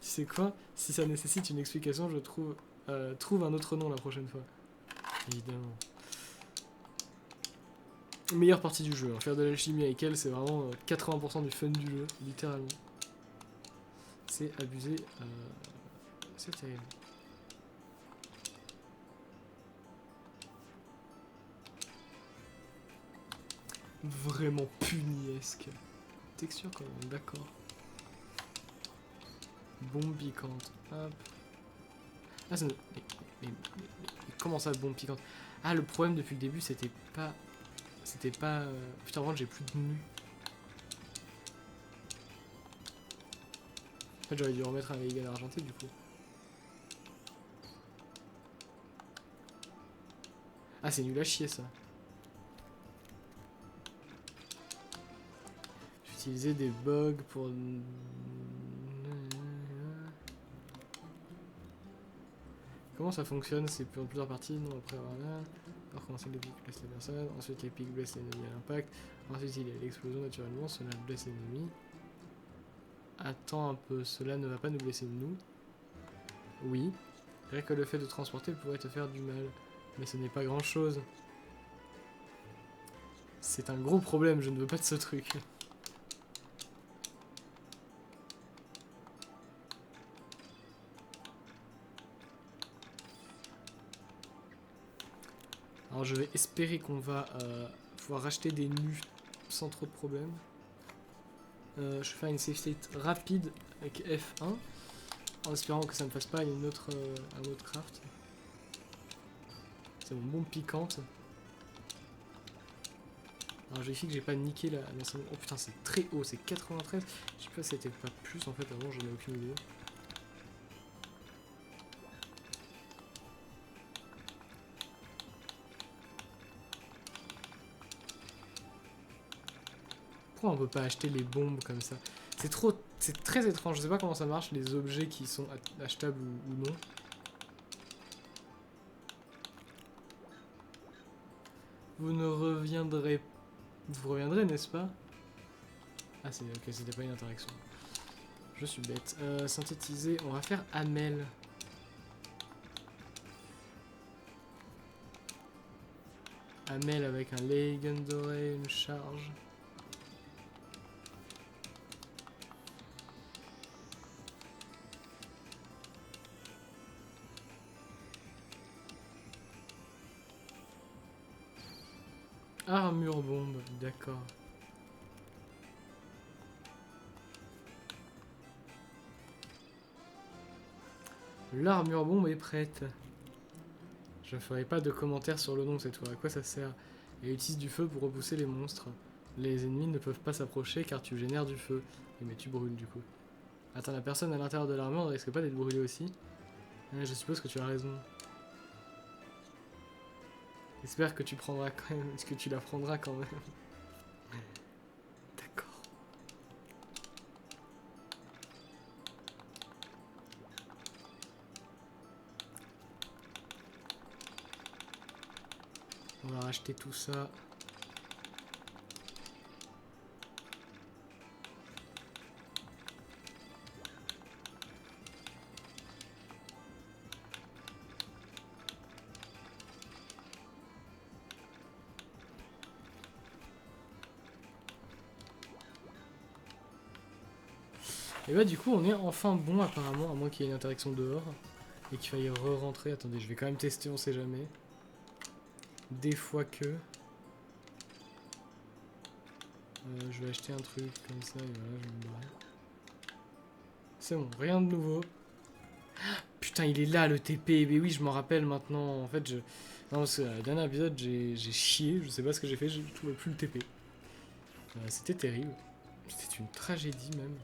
Speaker 1: Tu sais quoi? Si ça nécessite une explication, je trouve un autre nom la prochaine fois. Évidemment. Meilleure partie du jeu. Hein. Faire de l'alchimie avec elle, c'est vraiment 80% du fun du jeu, littéralement. C'est abusé. C'est terrible. Vraiment puniesque. Texture quand même, d'accord. Bombe piquante. Hop. Ah, ça... mais comment ça, bombe piquante? Ah, le problème depuis le début, c'était pas... Putain, vraiment, j'ai plus de nu. En fait, j'aurais dû remettre un Leigen argenté, du coup. Ah, c'est nul à chier, ça. J'utilisais des bugs pour... Comment ça fonctionne? C'est pour plusieurs parties, non, après voilà. Alors commencer les pics blessent la personne, ensuite les pics blessent l'ennemi à l'impact, ensuite il y a l'explosion naturellement, cela blesse l'ennemi. Attends un peu, cela ne va pas nous blesser nous. Oui. Rien que le fait de transporter pourrait te faire du mal. Mais ce n'est pas grand chose. C'est un gros problème, je ne veux pas de ce truc. Alors je vais espérer qu'on va pouvoir racheter des nus sans trop de problèmes. Je vais faire une save state rapide avec F1 en espérant que ça ne fasse pas un autre craft. C'est mon bombe piquante. Alors je vérifie que j'ai pas niqué la seconde. Oh putain, c'est très haut, c'est 93. Je sais pas si c'était pas plus en fait avant, j'en ai aucune idée. Pourquoi on peut pas acheter les bombes comme ça? C'est très étrange, je sais pas comment ça marche les objets qui sont achetables ou non. Vous reviendrez, n'est-ce pas? Ah c'est ok, c'était pas une interaction. Je suis bête. Synthétiser, on va faire Amel. Amel avec un Leigen doré, une charge. Armure bombe, d'accord. L'armure bombe est prête. Je ne ferai pas de commentaires sur le nom cette fois. À quoi ça sert? Elle utilise du feu pour repousser les monstres. Les ennemis ne peuvent pas s'approcher car tu génères du feu. Mais tu brûles du coup. Attends, la personne à l'intérieur de l'armure ne risque pas d'être brûlée aussi? Je suppose que tu as raison. J'espère que tu prendras quand même. Est-ce que tu la prendras quand même? racheter tout ça. Et bah du coup on est enfin bon apparemment, à moins qu'il y ait une interaction dehors. Et qu'il faille re-rentrer. Attendez, je vais quand même tester, on sait jamais. Des fois que... je vais acheter un truc comme ça et voilà, je vais me barrer. C'est bon, rien de nouveau. Putain, il est là le TP. Mais oui, je m'en rappelle maintenant. En fait, je... Non, parce que le dernier épisode, j'ai chié. Je sais pas ce que j'ai fait, je trouvais plus le TP. C'était terrible. C'était une tragédie même.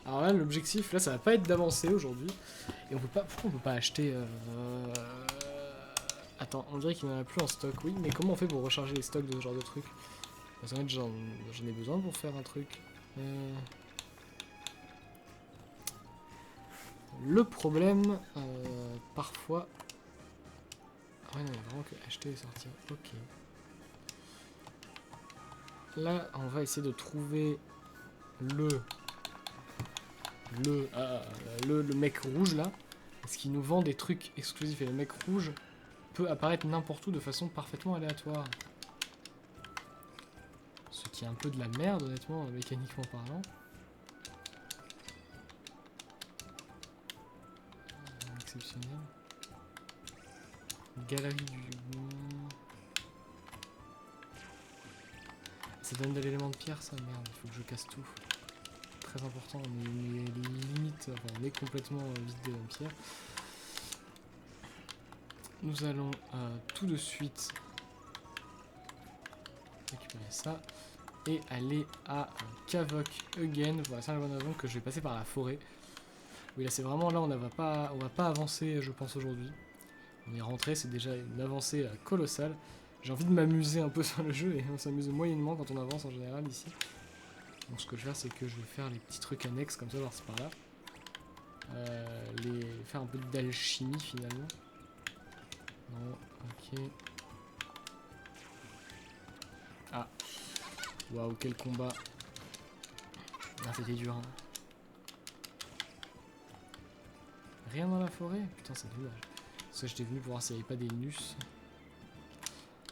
Speaker 1: Alors là, l'objectif, là, ça va pas être d'avancer aujourd'hui. Et on peut pas... Pourquoi on peut pas acheter... Attends, on dirait qu'il n'y en a plus en stock, oui. Mais comment on fait pour recharger les stocks de ce genre de trucs? Parce qu'en fait, j'en ai besoin pour faire un truc. Le problème, parfois... Ah ouais, non, il y a vraiment que acheter et sortir. Ok. Là, on va essayer de trouver le mec rouge, là. Parce qu'il nous vend des trucs exclusifs. Et le mec rouge peut apparaître n'importe où de façon parfaitement aléatoire. Ce qui est un peu de la merde, honnêtement, mécaniquement parlant. Exceptionnel. Galerie du... Ça donne de l'élément de pierre, ça? Merde, il faut que je casse tout. Très important, on est limite... Enfin, on est complètement vide d'éléments de pierre. Nous allons tout de suite récupérer ça. Et aller à Kavok again. Voilà, c'est la bonne raison que je vais passer par la forêt. Oui, là c'est vraiment là, on va pas avancer, je pense, aujourd'hui. On est rentré, c'est déjà une avancée colossale. J'ai envie de m'amuser un peu sur le jeu et on s'amuse moyennement quand on avance en général ici. Donc ce que je vais faire, c'est que je vais faire les petits trucs annexes comme ça, par-ci par-là. Faire un peu d'alchimie finalement. Non, ok. Ah. Waouh, quel combat. Ah, c'était dur, hein. Rien dans la forêt? Putain, c'est dommage. Parce que j'étais venu pour voir s'il n'y avait pas des nus.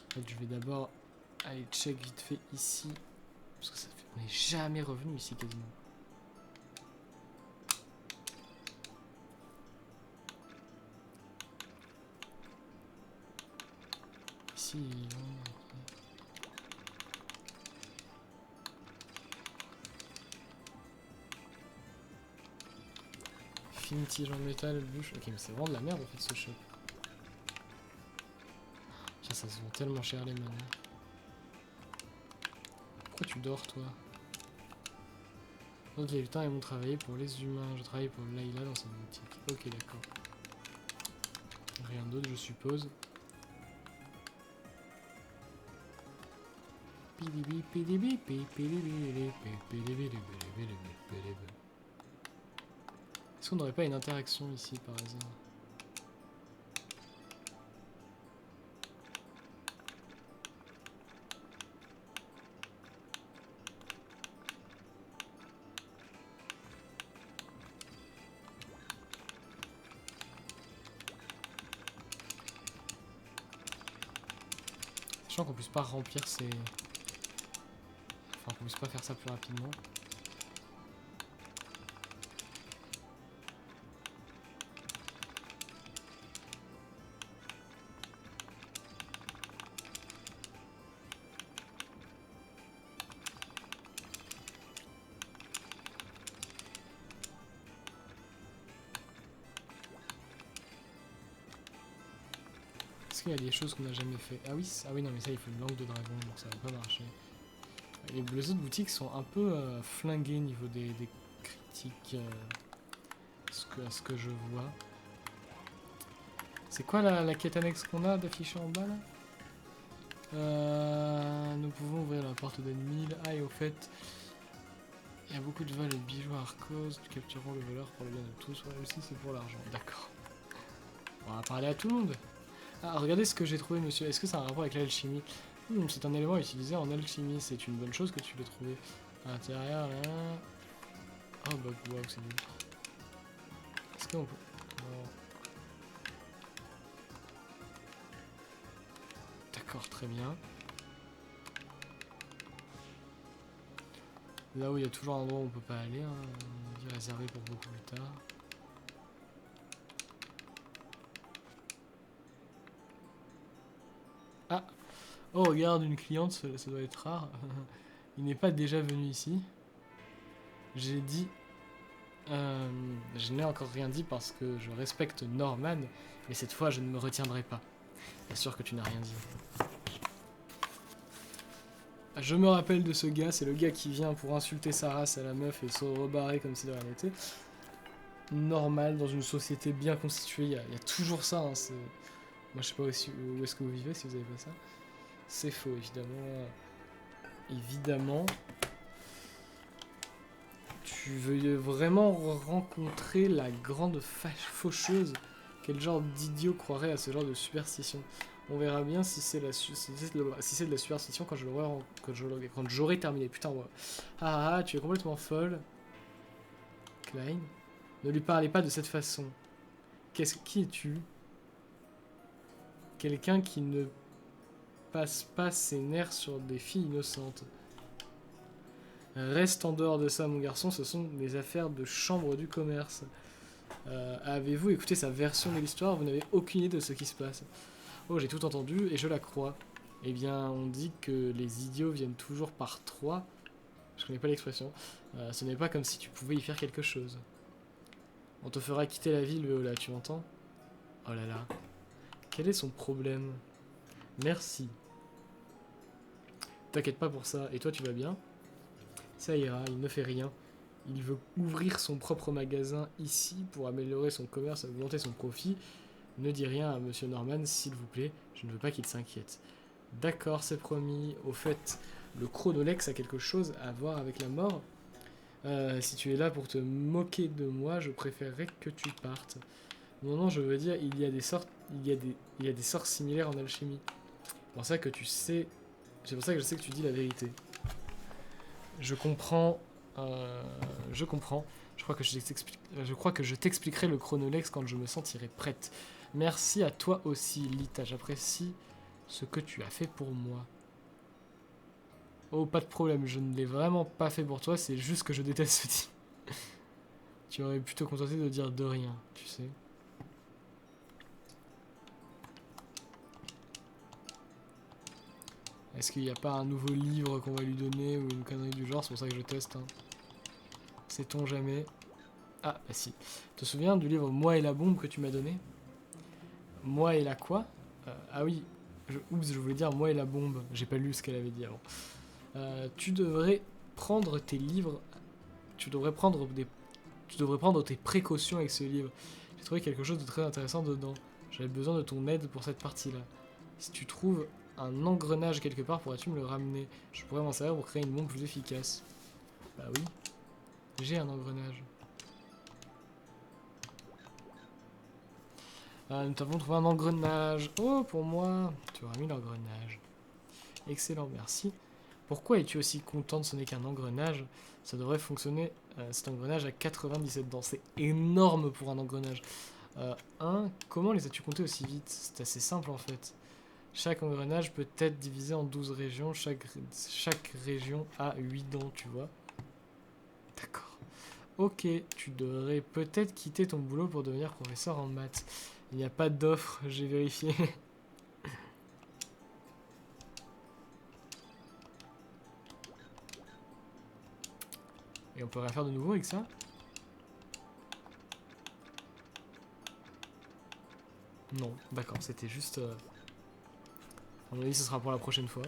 Speaker 1: En fait, je vais d'abord aller check vite fait ici. Parce que ça fait... On n'est jamais revenu ici quasiment. Ici, fine tige en métal, bûche. Ok, mais c'est vraiment de la merde en fait ce shop. Tiens, ça se vend tellement cher les manettes. Pourquoi tu dors toi? Donc les lutins ils vont travailler pour les humains. Je travaille pour Layla dans cette boutique. Ok, d'accord. Rien d'autre, je suppose. Est-ce qu'on n'aurait pas une interaction ici par hasard? Sachant qu'on puisse pas remplir ces... Enfin qu'on puisse pas faire ça plus rapidement. Est-ce qu'il y a des choses qu'on n'a jamais fait? Ah oui, non mais ça il faut une langue de dragon, donc ça va pas marcher. Et les autres boutiques sont un peu flinguées au niveau des critiques, à ce que je vois. C'est quoi la quête annexe qu'on a d'afficher en bas là? Nous pouvons ouvrir la porte d'ennemi. Ah et au fait, il y a beaucoup de vols et de bijoux à Arcos. Nous capturons le voleur pour le bien de tous. Ouais, aussi c'est pour l'argent, d'accord. On va parler à tout le monde. Ah, regardez ce que j'ai trouvé, monsieur. Est-ce que ça a un rapport avec l'alchimie? C'est un élément utilisé en alchimie. C'est une bonne chose que tu l'aies trouvé. À l'intérieur, là... Oh, bah, wow, c'est nul. Est-ce qu'on peut... Oh. D'accord, très bien. Là où il y a toujours un endroit où on peut pas aller, hein, on dit réservé pour beaucoup plus tard. Ah! Oh, regarde, une cliente, ça doit être rare. Il n'est pas déjà venu ici. J'ai dit... je n'ai encore rien dit parce que je respecte Norman, mais cette fois je ne me retiendrai pas. Bien sûr que tu n'as rien dit. Je me rappelle de ce gars, c'est le gars qui vient pour insulter sa race à la meuf et se rebarrer comme si de rien n'était. Normal, dans une société bien constituée, il y a toujours ça. Hein, moi je sais pas où est-ce que vous vivez si vous avez pas ça. C'est faux, évidemment. Évidemment. Tu veux vraiment rencontrer la grande faucheuse? Quel genre d'idiot croirait à ce genre de superstition? On verra bien si c'est de la superstition quand quand j'aurai terminé. Putain, ouais. Ah, tu es complètement folle. Klein. Ne lui parlez pas de cette façon. Qui es-tu? Quelqu'un qui ne passe pas ses nerfs sur des filles innocentes. Reste en dehors de ça, mon garçon, ce sont des affaires de chambre du commerce. Avez-vous écouté sa version de l'histoire? Vous n'avez aucune idée de ce qui se passe. Oh, j'ai tout entendu et je la crois. Eh bien, on dit que les idiots viennent toujours par trois. Je connais pas l'expression. Ce n'est pas comme si tu pouvais y faire quelque chose. On te fera quitter la ville, là, tu entends? Oh là là. Quel est son problème? Merci. T'inquiète pas pour ça. Et toi, tu vas bien? Ça ira, il ne fait rien. Il veut ouvrir son propre magasin ici pour améliorer son commerce et augmenter son profit. Ne dis rien à Monsieur Norman, s'il vous plaît. Je ne veux pas qu'il s'inquiète. D'accord, c'est promis. Au fait, le chronolex a quelque chose à voir avec la mort. Si tu es là pour te moquer de moi, je préférerais que tu partes. Non, je veux dire, il y a des sorts similaires en alchimie. C'est pour ça que tu sais... C'est pour ça que je sais que tu dis la vérité. Je comprends. Je comprends. Je crois que je t'expliquerai le chronolex quand je me sentirai prête. Merci à toi aussi, Lita. J'apprécie ce que tu as fait pour moi. Oh, pas de problème. Je ne l'ai vraiment pas fait pour toi. C'est juste que je déteste ce type. Tu aurais plutôt contenté de dire de rien, tu sais. Est-ce qu'il n'y a pas un nouveau livre qu'on va lui donner ou une connerie du genre? C'est pour ça que je teste. Hein. Sait-on jamais? Ah, bah si. Tu te souviens du livre Moi et la bombe que tu m'as donné? Moi et la quoi? Ah oui, oups, je voulais dire Moi et la bombe. J'ai pas lu ce qu'elle avait dit avant. Tu devrais prendre tes livres. Tu devrais prendre tes précautions avec ce livre. J'ai trouvé quelque chose de très intéressant dedans. J'avais besoin de ton aide pour cette partie-là. Si tu trouves un engrenage quelque part, pourrais-tu me le ramener? Je pourrais m'en servir pour créer une bombe plus efficace. Bah oui. J'ai un engrenage. Nous avons trouvé un engrenage. Oh, pour moi. Tu auras mis l'engrenage. Excellent, merci. Pourquoi es-tu aussi contente? Ce n'est qu'un engrenage. Ça devrait fonctionner, cet engrenage à 97 dents. C'est énorme pour un engrenage. Comment les as-tu comptés aussi vite? C'est assez simple en fait. Chaque engrenage peut être divisé en 12 régions. Chaque région a 8 dents, tu vois. D'accord. Ok, tu devrais peut-être quitter ton boulot pour devenir professeur en maths. Il n'y a pas d'offre, j'ai vérifié. Et on peut rien faire de nouveau avec ça? Non, d'accord, c'était juste... À mon avis, ce sera pour la prochaine fois.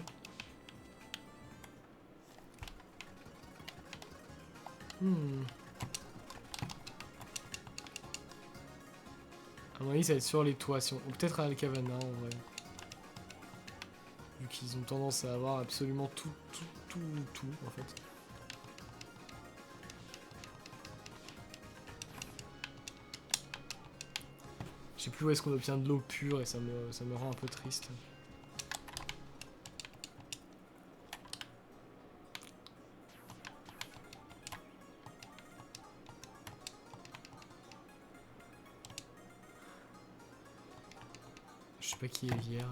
Speaker 1: À mon avis, ça va être sur les toits, ou peut-être à Alcavana, en vrai. Vu qu'ils ont tendance à avoir absolument tout, en fait. Je sais plus où est-ce qu'on obtient de l'eau pure et ça me rend un peu triste. Je sais pas qui est hier.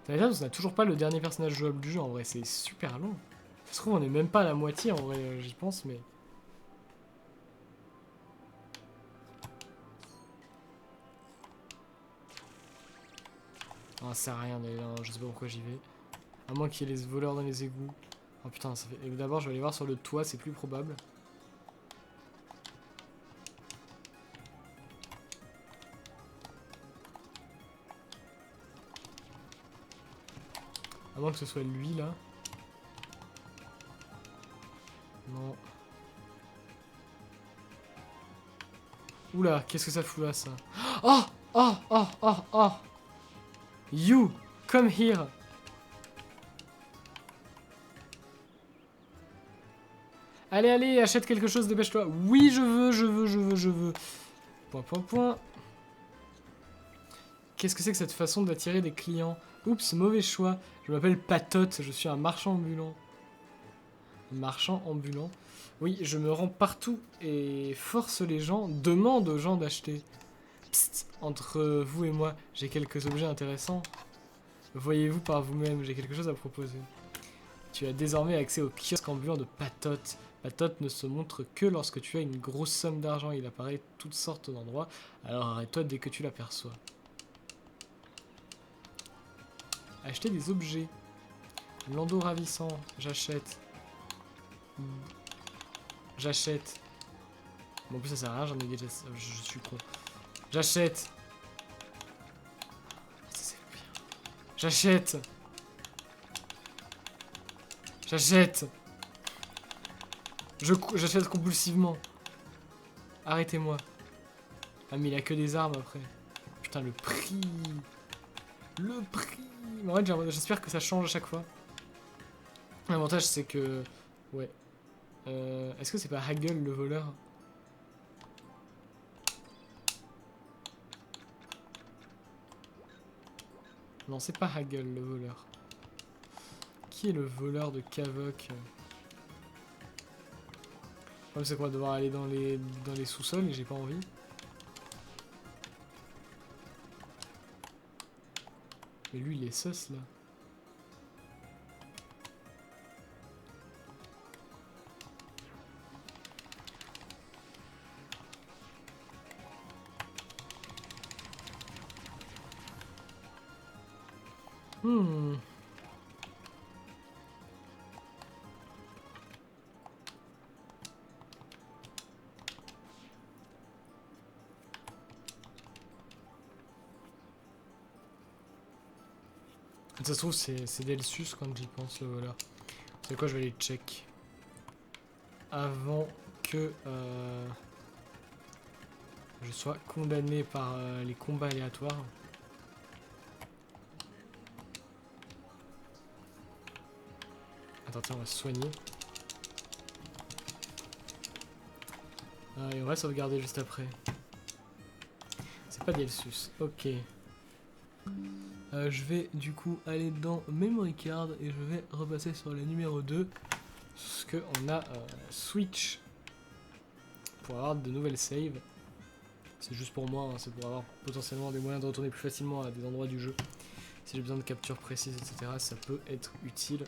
Speaker 1: Ça veut dire qu'on a toujours pas le dernier personnage jouable du jeu en vrai, c'est super long. Ça se trouve on est même pas à la moitié en vrai, j'y pense mais... Ah, ça sert à rien d'aller là, je sais pas pourquoi j'y vais. À moins qu'il y ait les voleurs dans les égouts. Oh putain, ça fait... D'abord je vais aller voir sur le toit, c'est plus probable. À moins que ce soit lui là. Non. Oula, qu'est-ce que ça fout là ça? Oh! Oh! Oh! Oh! Oh! You! Come here! Allez, allez, achète quelque chose, dépêche-toi. Oui, je veux, je veux, je veux, je veux. Point, point, point. Qu'est-ce que c'est que cette façon d'attirer des clients? Oups, mauvais choix. Je m'appelle Patote, je suis un marchand ambulant. Marchand ambulant. Oui, je me rends partout et force les gens, demande aux gens d'acheter. Psst, entre vous et moi, j'ai quelques objets intéressants. Voyez-vous par vous-même, j'ai quelque chose à proposer. Tu as désormais accès au kiosque ambulant de Patote. Patote ne se montre que lorsque tu as une grosse somme d'argent. Il apparaît toutes sortes d'endroits, alors arrête-toi dès que tu l'aperçois. Acheter des objets. Landau ravissant, j'achète. J'achète. Bon, en plus ça sert à rien, j'en ai déjà... Je suis con. J'achète. J'achète. J'achète. J'achète compulsivement. Arrêtez-moi. Ah mais il a que des armes après. Putain le prix. Le prix. En fait j'espère que ça change à chaque fois. L'avantage c'est que... Ouais. Est-ce que c'est pas Hagel le voleur? Non c'est pas Hagel le voleur. Qui est le voleur de Kavok? Le problème c'est qu'on va devoir aller dans les sous-sols et j'ai pas envie. Mais lui il est sus là. Hmm. Ça se trouve c'est Delsus quand j'y pense le voleur. C'est quoi, je vais aller check. Avant que je sois condamné par les combats aléatoires. Attends, tiens, on va se soigner. Et on va sauvegarder juste après. C'est pas Delsus, ok. Je vais du coup aller dans Memory Card et je vais repasser sur la numéro 2. Parce qu'on a Switch pour avoir de nouvelles saves. C'est juste pour moi, hein, c'est pour avoir potentiellement des moyens de retourner plus facilement à des endroits du jeu. Si j'ai besoin de captures précises, etc., ça peut être utile.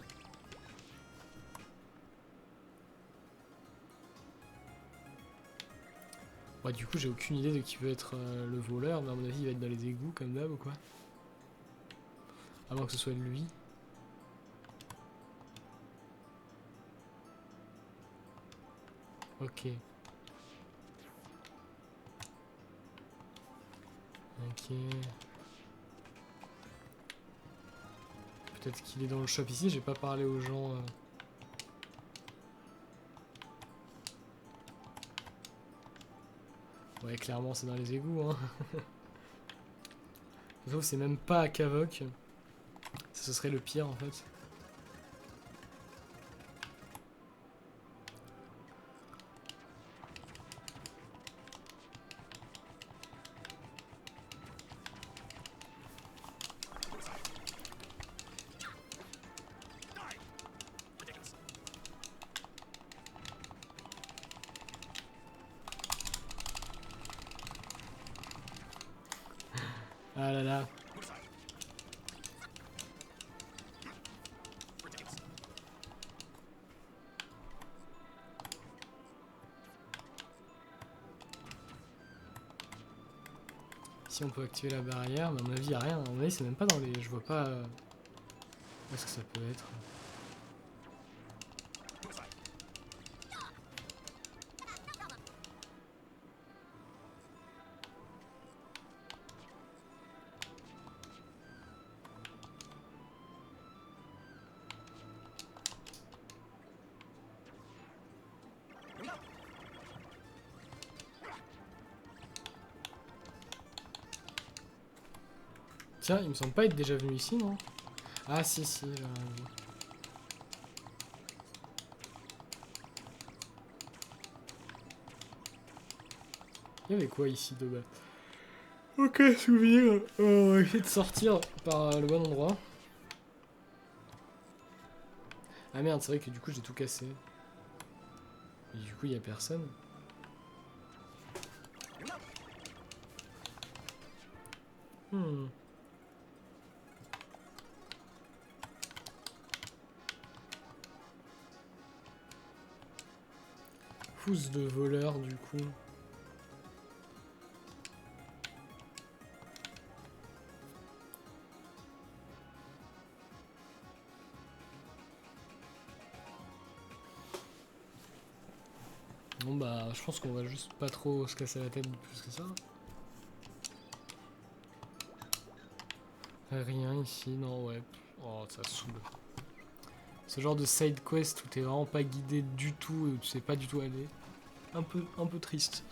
Speaker 1: Ouais, du coup, j'ai aucune idée de qui peut être le voleur, mais à mon avis, il va être dans les égouts comme d'hab ou quoi. À moins que ce soit lui. Ok. Ok. Peut-être qu'il est dans le shop ici, j'ai pas parlé aux gens. Ouais, clairement, c'est dans les égouts, hein. Sauf c'est même pas à Kavok. Ça, ce serait le pire, en fait. Ah là là. Si on peut activer la barrière, mais à mon avis, il n'y a rien. À mon avis, c'est même pas dans les... Je vois pas... Où est-ce que ça peut être? Tiens, il me semble pas être déjà venu ici, non? Ah si, si, là, oui. Il y avait quoi ici de bas? Ok, souvenir. On va essayer de sortir par le bon endroit. Ah merde, c'est vrai que du coup j'ai tout cassé. Et du coup il y a personne. Hmm. Fousse de voleur du coup. Bon bah je pense qu'on va juste pas trop se casser la tête plus que ça. Rien ici, non ouais. Oh ça saoule. Ce genre de side quest où t'es vraiment pas guidé du tout et où tu sais pas du tout aller. Un peu triste.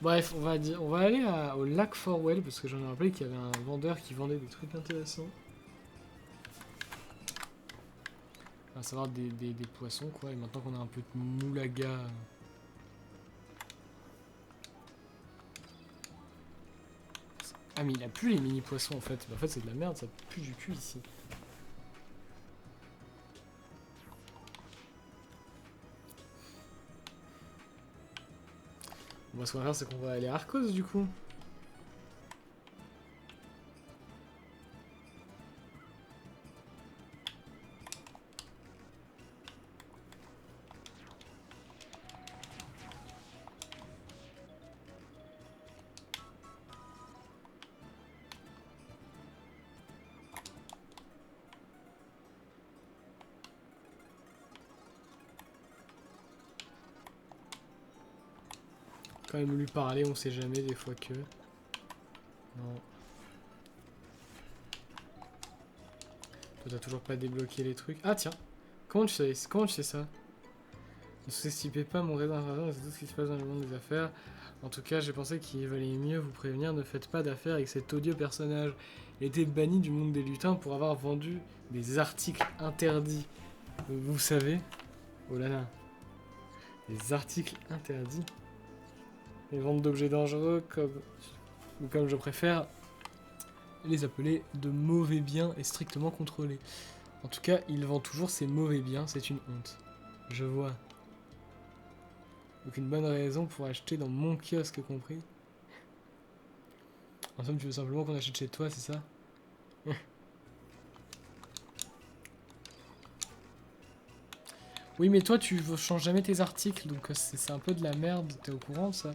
Speaker 1: Bref, on va aller au lac Forwell parce que j'en ai rappelé qu'il y avait un vendeur qui vendait des trucs intéressants. À savoir des poissons quoi. Et maintenant qu'on a un peu de moulaga. Ah mais il a plus les mini poissons en fait. Bah, en fait c'est de la merde, ça pue du cul ici. Bon, ce qu'on va faire c'est qu'on va aller à Arcos du coup. Quand même lui parler, on sait jamais des fois que... Non. Toi t'as toujours pas débloqué les trucs. Ah tiens, comment tu sais ça? Ne sous-estimez pas mon raison c'est tout ce qui se passe dans le monde des affaires. En tout cas, j'ai pensé qu'il valait mieux vous prévenir, ne faites pas d'affaires avec cet odieux personnage. Il a été banni du monde des lutins pour avoir vendu des articles interdits. Vous savez? Oh là là. Des articles interdits. Les ventes d'objets dangereux, ou comme je préfère les appeler de mauvais biens et strictement contrôlés. En tout cas, il vend toujours ces mauvais biens, c'est une honte. Je vois. Donc une bonne raison pour acheter dans mon kiosque compris. En somme, tu veux simplement qu'on achète chez toi, c'est ça? Oui, mais toi, tu changes jamais tes articles, donc c'est un peu de la merde, t'es au courant de ça?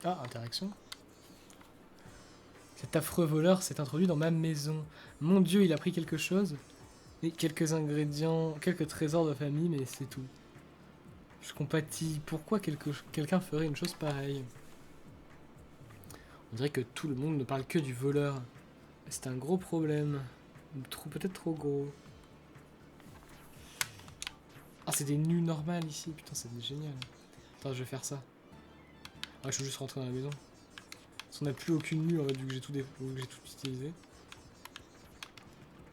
Speaker 1: Ah, interaction. Cet affreux voleur s'est introduit dans ma maison. Mon Dieu, il a pris quelque chose. Et quelques ingrédients, quelques trésors de famille, mais c'est tout. Je compatis. Pourquoi quelqu'un ferait une chose pareille? On dirait que tout le monde ne parle que du voleur. C'est un gros problème. Peut-être trop gros. Ah, c'est des nus normales ici. Putain, c'est génial. Attends, je vais faire ça. Ah, je veux juste rentrer dans la maison. Parce qu'on n'a plus aucune nue, en fait, vu que j'ai tout utilisé.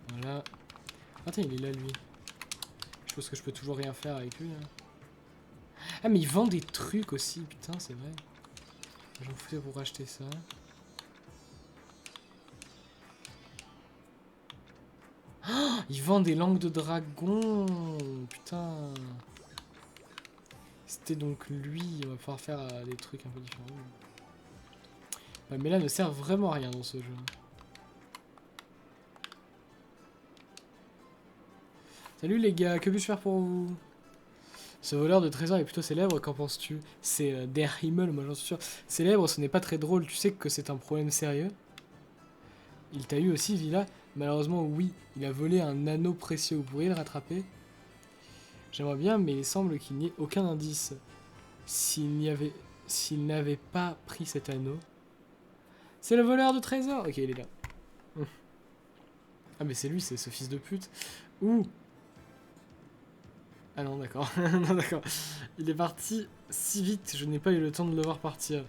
Speaker 1: Voilà. Attends, il est là, lui. Je pense que je peux toujours rien faire avec lui. Hein. Ah, mais il vend des trucs aussi. Putain, c'est vrai. J'en foutais pour acheter ça. Oh, il vend des langues de dragon. Putain. C'était donc lui, on va pouvoir faire des trucs un peu différents. Mais là ne sert vraiment à rien dans ce jeu. Salut les gars, que puis-je faire pour vous? Ce voleur de trésors est plutôt célèbre, qu'en penses-tu? C'est Der Himmel, moi j'en suis sûr. Célèbre, ce n'est pas très drôle, tu sais que c'est un problème sérieux? Il t'a eu aussi, Villa? Malheureusement, oui, il a volé un anneau précieux, vous pourriez le rattraper? J'aimerais bien, mais il semble qu'il n'y ait aucun indice. S'il n'avait pas pris cet anneau... C'est le voleur de trésors! Ok, il est là. Ah mais c'est lui, c'est ce fils de pute. Ouh! Ah non, d'accord. Non, d'accord. Il est parti si vite, je n'ai pas eu le temps de le voir partir.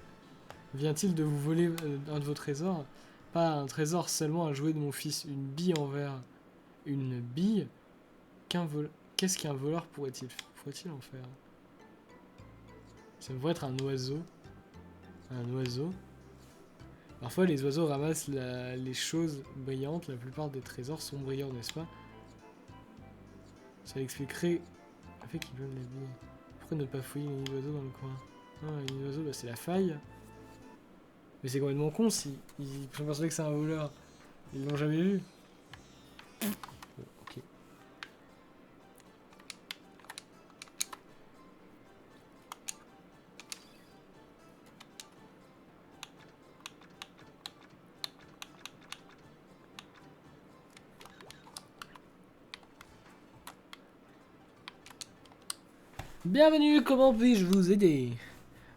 Speaker 1: Vient-il de vous voler un de vos trésors? Pas un trésor, seulement un jouet de mon fils, une bille en verre. Une bille? Qu'est-ce qu'un voleur pourrait-il en faire? Ça devrait être un oiseau. Un oiseau. Parfois, les oiseaux ramassent les choses brillantes. La plupart des trésors sont brillants, n'est-ce pas? Ça expliquerait le fait qu'ils veulent la bille. Pourquoi ne pas fouiller les nids d'oiseaux dans le coin? Ah, les nids d'oiseaux, bah, c'est la faille. Mais c'est complètement con si ils sont persuadés que c'est un voleur. Ils l'ont jamais vu. Bon, ok. Bienvenue, comment puis-je vous aider?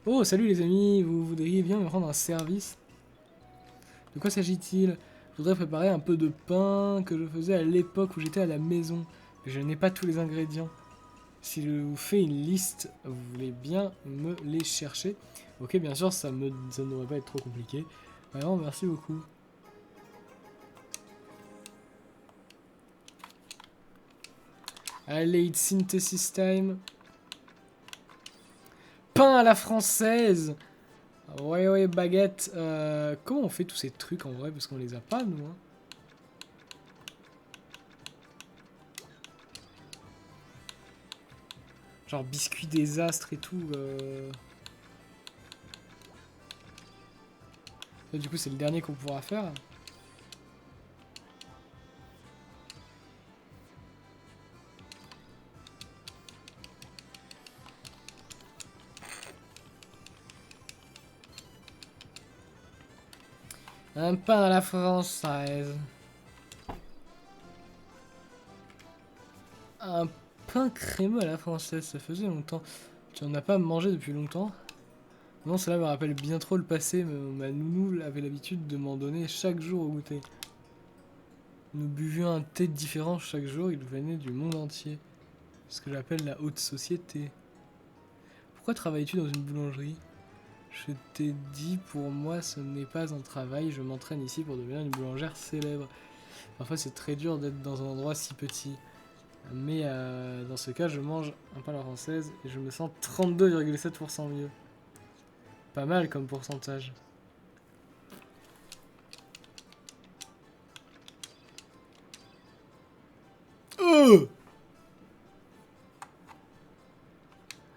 Speaker 1: Oh, salut les amis, vous voudriez bien me rendre un service? De quoi s'agit-il? Je voudrais préparer un peu de pain que je faisais à l'époque où j'étais à la maison. Mais je n'ai pas tous les ingrédients. Si je vous fais une liste, vous voulez bien me les chercher? Ok, bien sûr, ça ne devrait pas être trop compliqué. Vraiment, merci beaucoup. Allez, it's synthesis time. Pain à la française! Ouais, ouais, baguette. Comment on fait tous ces trucs en vrai? Parce qu'on les a pas, nous. Hein. Genre biscuit des astres et tout. Là, du coup, c'est le dernier qu'on pourra faire. Un pain à la française. Un pain crémeux à la française, ça faisait longtemps. Tu en as pas mangé depuis longtemps? Non, cela me rappelle bien trop le passé, mais ma nounou avait l'habitude de m'en donner chaque jour au goûter. Nous buvions un thé différent chaque jour, il venait du monde entier. Ce que j'appelle la haute société. Pourquoi travailles-tu dans une boulangerie? Je t'ai dit, pour moi, ce n'est pas un travail, je m'entraîne ici pour devenir une boulangère célèbre. Parfois, c'est très dur d'être dans un endroit si petit. Mais dans ce cas, je mange un pain à la française et je me sens 32,7% mieux. Pas mal comme pourcentage.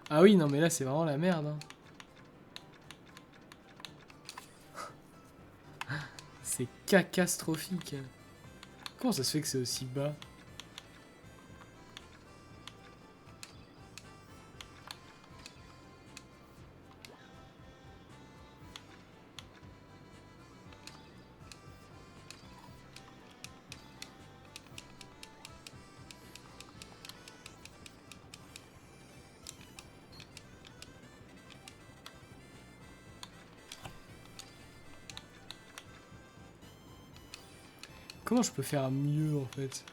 Speaker 1: Ah oui, non mais là c'est vraiment la merde. Hein. C'est catastrophique. Comment ça se fait que c'est aussi bas? Comment je peux faire mieux en fait?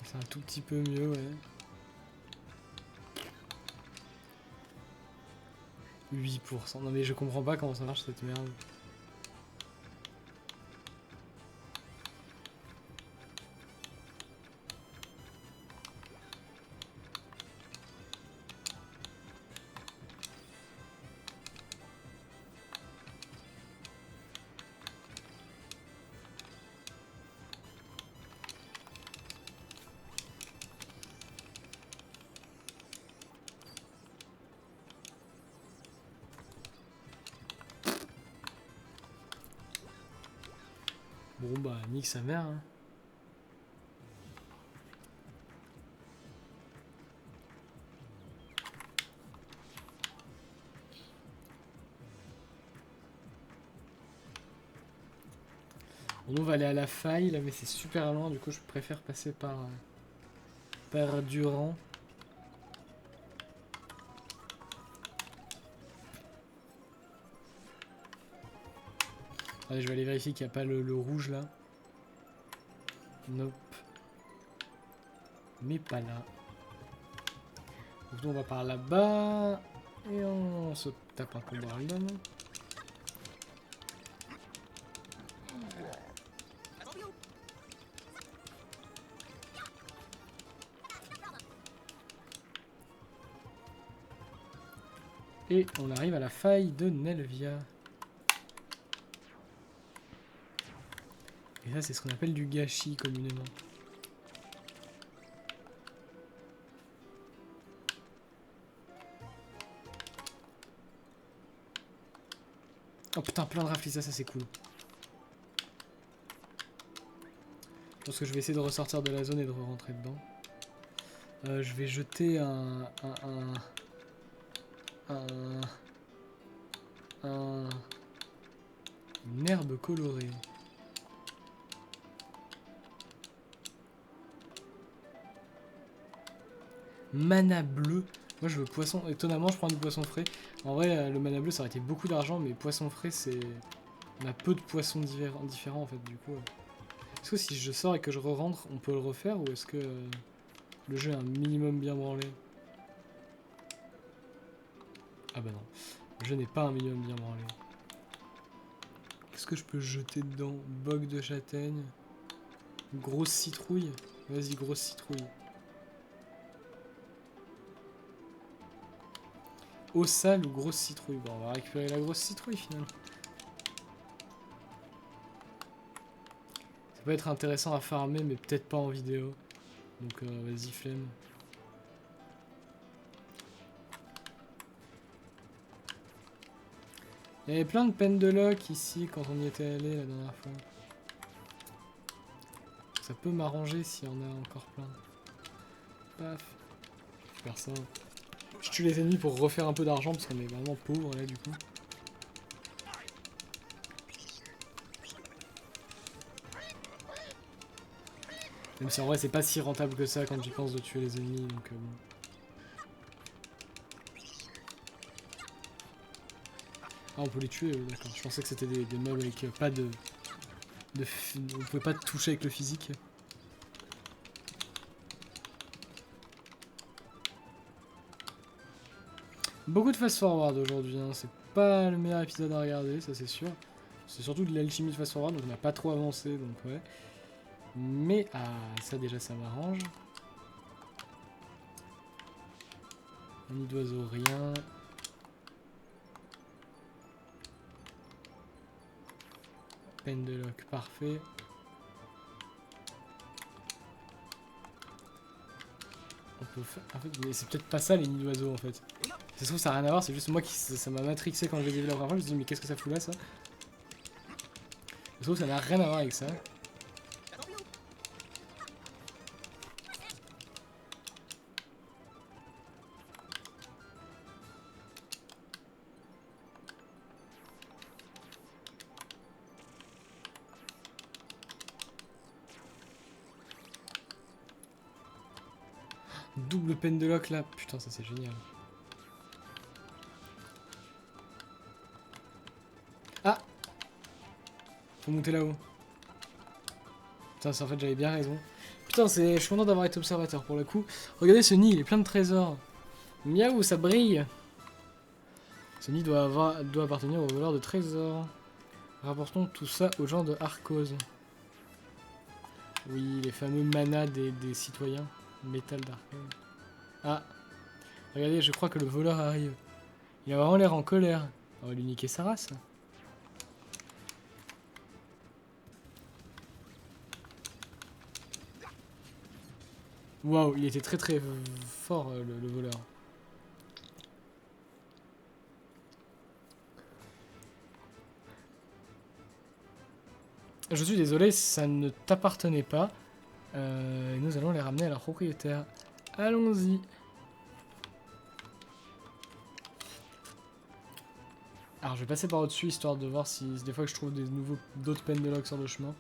Speaker 1: C'est un tout petit peu mieux, ouais. 8%. Non mais je comprends pas comment ça marche cette merde. Bon bah nique sa mère hein. Bon, on va aller à la faille là mais c'est super loin du coup je préfère passer par Durand. Allez je vais aller vérifier qu'il n'y a pas le rouge là. Nope. Mais pas là. Donc on va par là-bas. Et on se tape un combat random. Et on arrive à la faille de Nelvia. Et ça c'est ce qu'on appelle du gâchis communément. Oh putain, plein de rafles, ça c'est cool. Je pense que je vais essayer de ressortir de la zone et de rentrer dedans. Je vais jeter une herbe colorée. Mana bleu. Moi je veux poisson. Étonnamment, je prends du poisson frais. En vrai, le mana bleu ça aurait été beaucoup d'argent, mais poisson frais c'est. On a peu de poissons différents en fait, du coup. Est-ce que si je sors et que je re-rentre, on peut le refaire ou est-ce que le jeu est un minimum bien branlé? Ah bah non. Le jeu n'est pas un minimum bien branlé. Qu'est-ce que je peux jeter dedans? Bogue de châtaigne. Grosse citrouille. Vas-y, grosse citrouille. Eau sale ou grosse citrouille? Bon, on va récupérer la grosse citrouille finalement. Ça peut être intéressant à farmer, mais peut-être pas en vidéo. Donc vas-y, flemme. Il y avait plein de pendeloques ici quand on y était allé la dernière fois. Ça peut m'arranger s'il y en a encore plein. Paf. Je vais faire ça. Je tue les ennemis pour refaire un peu d'argent parce qu'on est vraiment pauvre là du coup. Même si en vrai c'est pas si rentable que ça quand j'y pense de tuer les ennemis donc bon. Ah on peut les tuer, d'accord. Je pensais que c'était des mobs avec pas de... On pouvait pas toucher avec le physique. Beaucoup de fast forward aujourd'hui, hein. C'est pas le meilleur épisode à regarder, ça c'est sûr. C'est surtout de l'alchimie de fast forward, donc on n'a pas trop avancé, donc ouais. Mais, ah, ça déjà ça m'arrange. Un nid d'oiseau, rien. Pendeloque, parfait. On peut faire... En fait, mais c'est peut-être pas ça les nids d'oiseaux en fait. Ça se trouve ça n'a rien à voir, c'est juste moi qui... Ça m'a matrixé quand je l'ai vu la première fois, je me suis dit mais qu'est-ce que ça fout là ça? Ça se trouve ça n'a rien à voir avec ça. Double pendeloque là, putain ça c'est génial. Ah! Faut monter là-haut. Putain, en fait j'avais bien raison. Putain, je suis content d'avoir été observateur pour le coup. Regardez ce nid, il est plein de trésors. Miaou, ça brille. Ce nid doit appartenir aux voleurs de trésors. Rapportons tout ça aux gens de Arcos. Oui, les fameux manas des citoyens. Métal d'Arcos. Ah, regardez, je crois que le voleur arrive. Il a vraiment l'air en colère. On va lui niquer sa race. Waouh, il était très très fort le voleur. Je suis désolé, ça ne t'appartenait pas. Nous allons les ramener à leur propriétaire. Allons-y. Alors je vais passer par au-dessus histoire de voir si des fois que je trouve d'autres peines de log sur le chemin.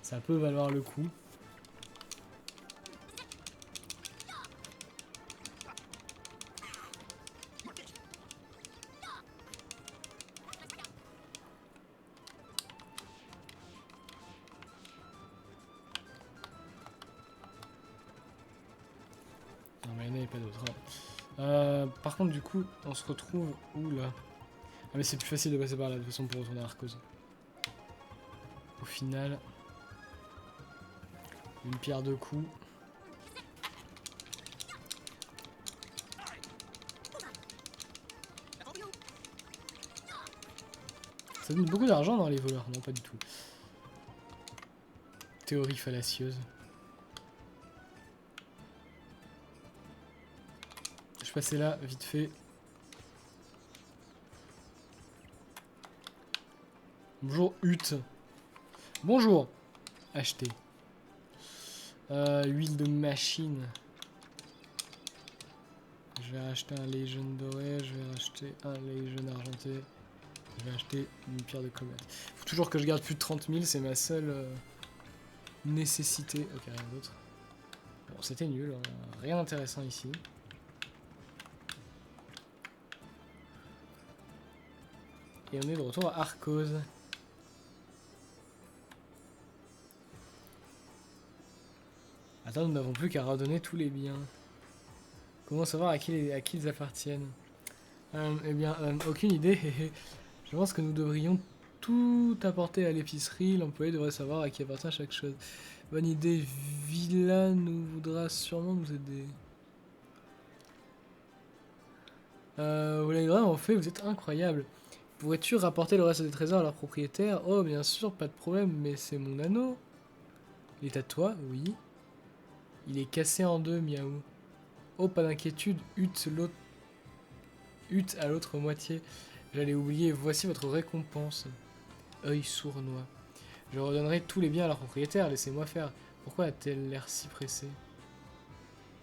Speaker 1: Ça peut valoir le coup. Non mais il n'y en avait pas d'autres. Par contre du coup on se retrouve où là? Ah mais c'est plus facile de passer par là de toute façon pour retourner à Arcos. Au final, une pierre deux coups. Ça donne beaucoup d'argent dans les voleurs, non pas du tout. Théorie fallacieuse. Je passais là, vite fait. Bonjour, Hutte. Bonjour. Acheter. Huile de machine. Je vais acheter un Legion doré, je vais acheter un Legion argenté. Je vais acheter une pierre de comète. Faut toujours que je garde plus de 30 000, c'est ma seule nécessité. Ok, rien d'autre. Bon, c'était nul, hein. Rien d'intéressant ici. Et on est de retour à Arcos. Attends, nous n'avons plus qu'à redonner tous les biens. Comment savoir à qui ils appartiennent? Eh bien, aucune idée. Je pense que nous devrions tout apporter à l'épicerie. L'employé devrait savoir à qui appartient chaque chose. Bonne idée. Villa nous voudra sûrement nous aider. Vous l'avez vraiment fait, vous êtes incroyable. Pourrais-tu rapporter le reste des trésors à leur propriétaire? Oh, bien sûr, pas de problème, mais c'est mon anneau. Il est à toi? Oui. Il est cassé en deux, miaou. Oh, pas d'inquiétude, Hutte à l'autre moitié. J'allais oublier, voici votre récompense. Œil sournois. Je redonnerai tous les biens à leur propriétaire, laissez-moi faire. Pourquoi a-t-elle l'air si pressée?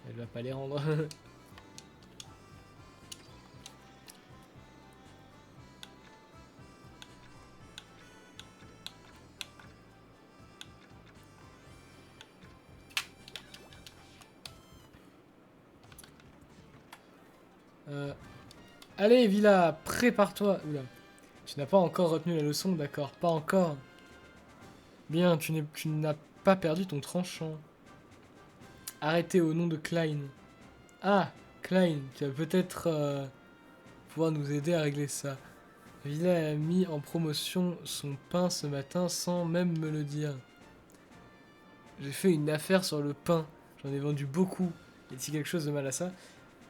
Speaker 1: Elle va pas les rendre. Allez, Villa, prépare-toi. Oula. Tu n'as pas encore retenu la leçon, d'accord? Pas encore. Bien, tu n'as pas perdu ton tranchant. Arrêtez au nom de Klein. Ah, Klein, tu vas peut-être pouvoir nous aider à régler ça. Villa a mis en promotion son pain ce matin sans même me le dire. J'ai fait une affaire sur le pain. J'en ai vendu beaucoup. Y a-t-il quelque chose de mal à ça?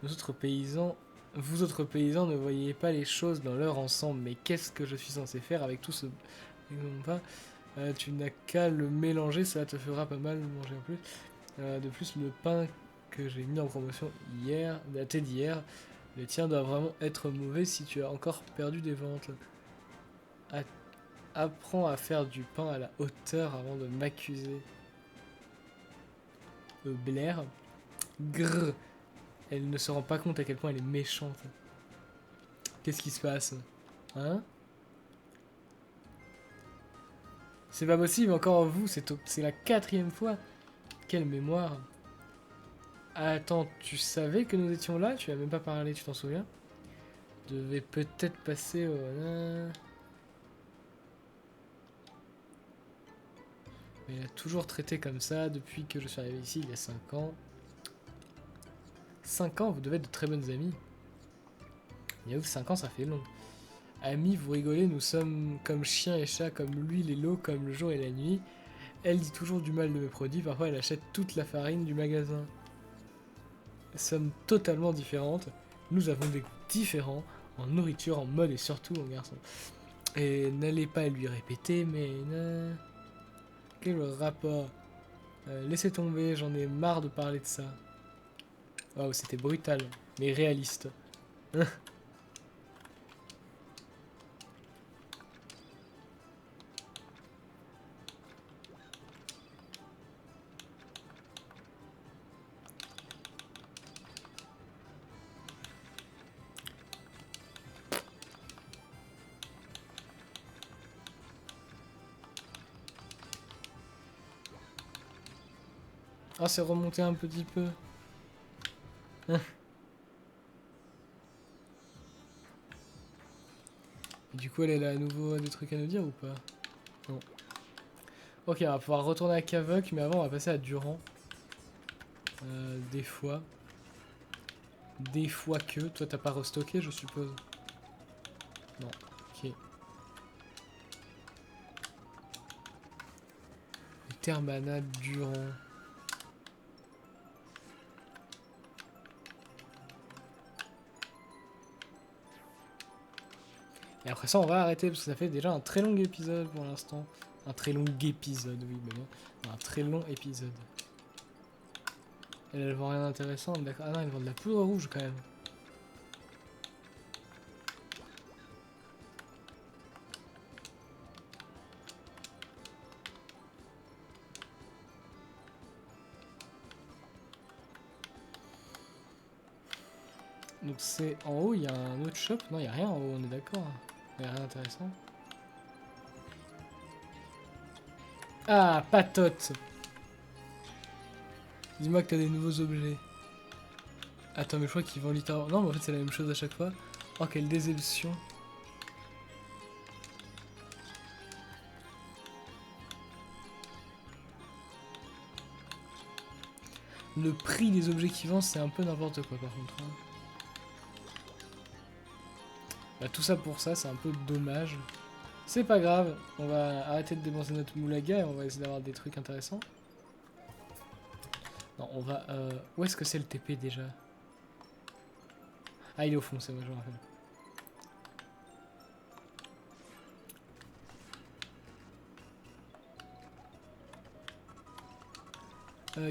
Speaker 1: Vous autres paysans, ne voyez pas les choses dans leur ensemble. Mais qu'est-ce que je suis censé faire avec tout ce... tu n'as qu'à le mélanger, ça te fera pas mal manger en plus. De plus, le pain que j'ai mis en promotion hier, daté d'hier, le tien doit vraiment être mauvais si tu as encore perdu des ventes. Apprends à faire du pain à la hauteur avant de m'accuser. Blair. Grrr. Elle ne se rend pas compte à quel point elle est méchante. Qu'est-ce qui se passe? Hein? C'est pas possible, encore vous, c'est la 4e fois. Quelle mémoire. Attends, tu savais que nous étions là? Tu as même pas parlé, tu t'en souviens? Devais peut-être passer au... Mais il a toujours traité comme ça depuis que je suis arrivé ici il y a 5 ans. 5 ans, vous devez être de très bonnes amies. Il y a 5 ans, ça fait long. Amis, vous rigolez, nous sommes comme chien et chat, comme l'huile et l'eau, comme le jour et la nuit. Elle dit toujours du mal de mes produits, parfois elle achète toute la farine du magasin. Nous sommes totalement différentes, nous avons des goûts différents, en nourriture, en mode et surtout en garçon. Et n'allez pas lui répéter, mais... Quel rapport? Laissez tomber, j'en ai marre de parler de ça. Waouh, c'était brutal, mais réaliste. Ah, c'est remonté un petit peu. Hein. Et du coup, elle a à nouveau des trucs à nous dire ou pas? Non. Ok, on va pouvoir retourner à Kavok, mais avant, on va passer à Durand. Des fois. Des fois que. Toi, t'as pas restocké, je suppose? Non. Ok. Termana, Durand. Et après ça, on va arrêter parce que ça fait déjà un très long épisode pour l'instant. Un très long épisode, oui, mais bon. Un très long épisode. Elle vend rien d'intéressant, d'accord. Ah non, elle vend de la poudre rouge quand même. Donc c'est en haut, il y a un autre shop. Non, il n'y a rien en haut, on est d'accord. Il n'y a rien d'intéressant. Ah, patote. Dis-moi que t'as des nouveaux objets. Attends, mais je crois qu'ils vendent littéralement... Non, mais en fait c'est la même chose à chaque fois. Oh, quelle déception. Le prix des objets qu'ils vendent, c'est un peu n'importe quoi par contre. Hein. Bah, tout ça pour ça, c'est un peu dommage. C'est pas grave, on va arrêter de dépenser notre moulaga et on va essayer d'avoir des trucs intéressants. Non, on va... Où est-ce que c'est le TP déjà? Ah, il est au fond, c'est vrai, je me rappelle.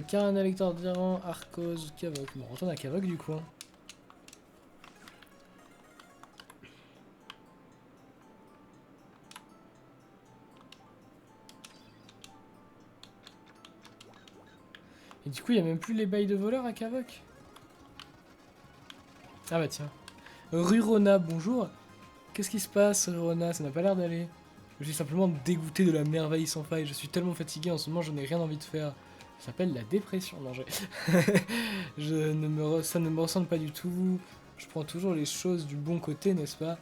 Speaker 1: Karana, Lector, Diran, Arcos, Kavok. Bon, on retourne à Kavok du coup. Hein. Et du coup, il n'y a même plus les bails de voleurs à Kavok. Ah bah tiens. Rurona, bonjour. Qu'est-ce qui se passe, Rurona? Ça n'a pas l'air d'aller. Je suis simplement dégoûté de la merveille sans faille. Je suis tellement fatigué en ce moment, je n'ai rien envie de faire. Ça s'appelle la dépression. Non, ça ne me ressemble pas du tout. Je prends toujours les choses du bon côté, n'est-ce pas?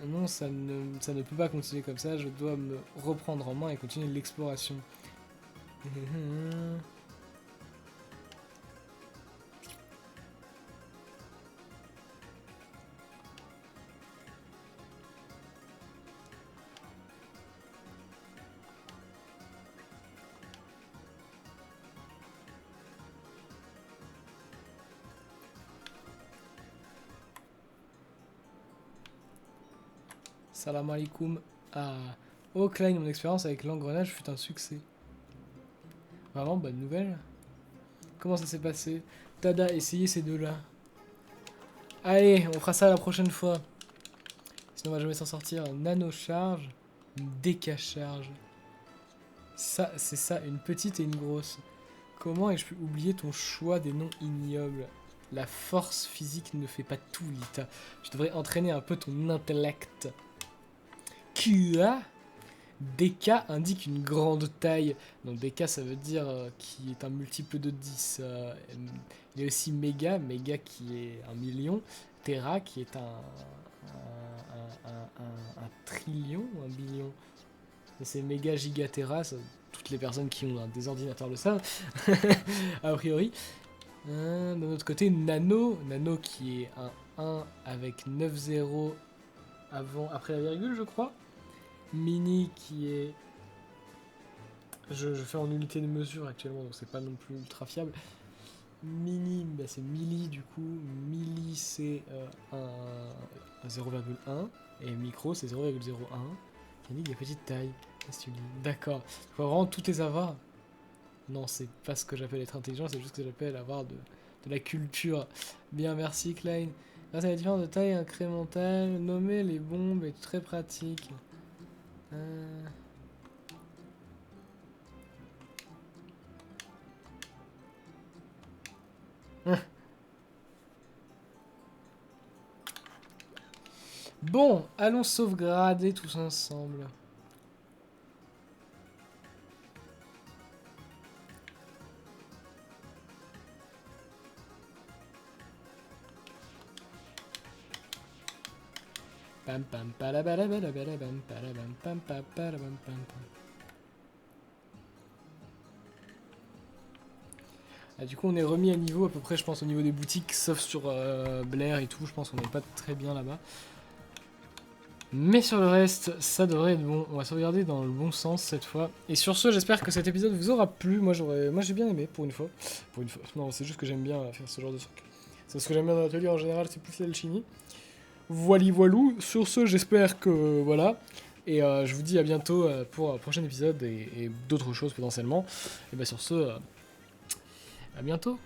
Speaker 1: Non, ça ne peut pas continuer comme ça. Je dois me reprendre en main et continuer l'exploration. Salam alaikum. Ah. Oh Klein, mon expérience avec l'engrenage fut un succès. Vraiment, bonne nouvelle. Comment ça s'est passé? Tada, essayez ces deux-là. Allez, on fera ça la prochaine fois. Sinon on va jamais s'en sortir. Nano charge, déca charge. Ça, c'est ça, une petite et une grosse. Comment ai-je pu oublier ton choix des noms ignobles? La force physique ne fait pas tout, Lita. Je devrais entraîner un peu ton intellect. QA DK indique une grande taille. Donc DK ça veut dire qui est un multiple de 10. Il y a aussi méga, méga qui est 1 million. Terra qui est un trillion ou un billion. C'est méga gigatera, toutes les personnes qui ont des ordinateurs le savent, a priori. D'un autre côté, Nano, Nano qui est un 1 avec 9 zéros après la virgule, je crois. Mini qui est... Je fais en unité de mesure actuellement, donc c'est pas non plus ultra fiable. Mini, bah c'est milli du coup. Milli c'est 0,1 et micro c'est 0,01. Qui indique des petites tailles. D'accord. Il faut vraiment tout les avoir. Non, c'est pas ce que j'appelle être intelligent, c'est juste ce que j'appelle avoir de la culture. Bien, merci Klein. Grâce à la différence de taille incrémentale, nommer les bombes est très pratique. Bon, allons sauvegarder tous ensemble. Pam pam palabalabalabam, palabam, pam pam palabam, pam pam. Ah, du coup, on est remis à niveau à peu près, je pense, au niveau des boutiques, sauf sur Blair et tout. Je pense qu'on n'est pas très bien là-bas. Mais sur le reste, ça devrait être bon. On va se regarder dans le bon sens cette fois. Et sur ce, j'espère que cet épisode vous aura plu. Moi, j'ai bien aimé pour une fois. Pour une fois. Non, c'est juste que j'aime bien faire ce genre de truc. C'est ce que j'aime bien dans l'atelier en général, c'est plus l'alchimie. Voili voilou. Sur ce, j'espère que voilà. Et je vous dis à bientôt pour un prochain épisode et d'autres choses potentiellement. Et bien sur ce, à bientôt.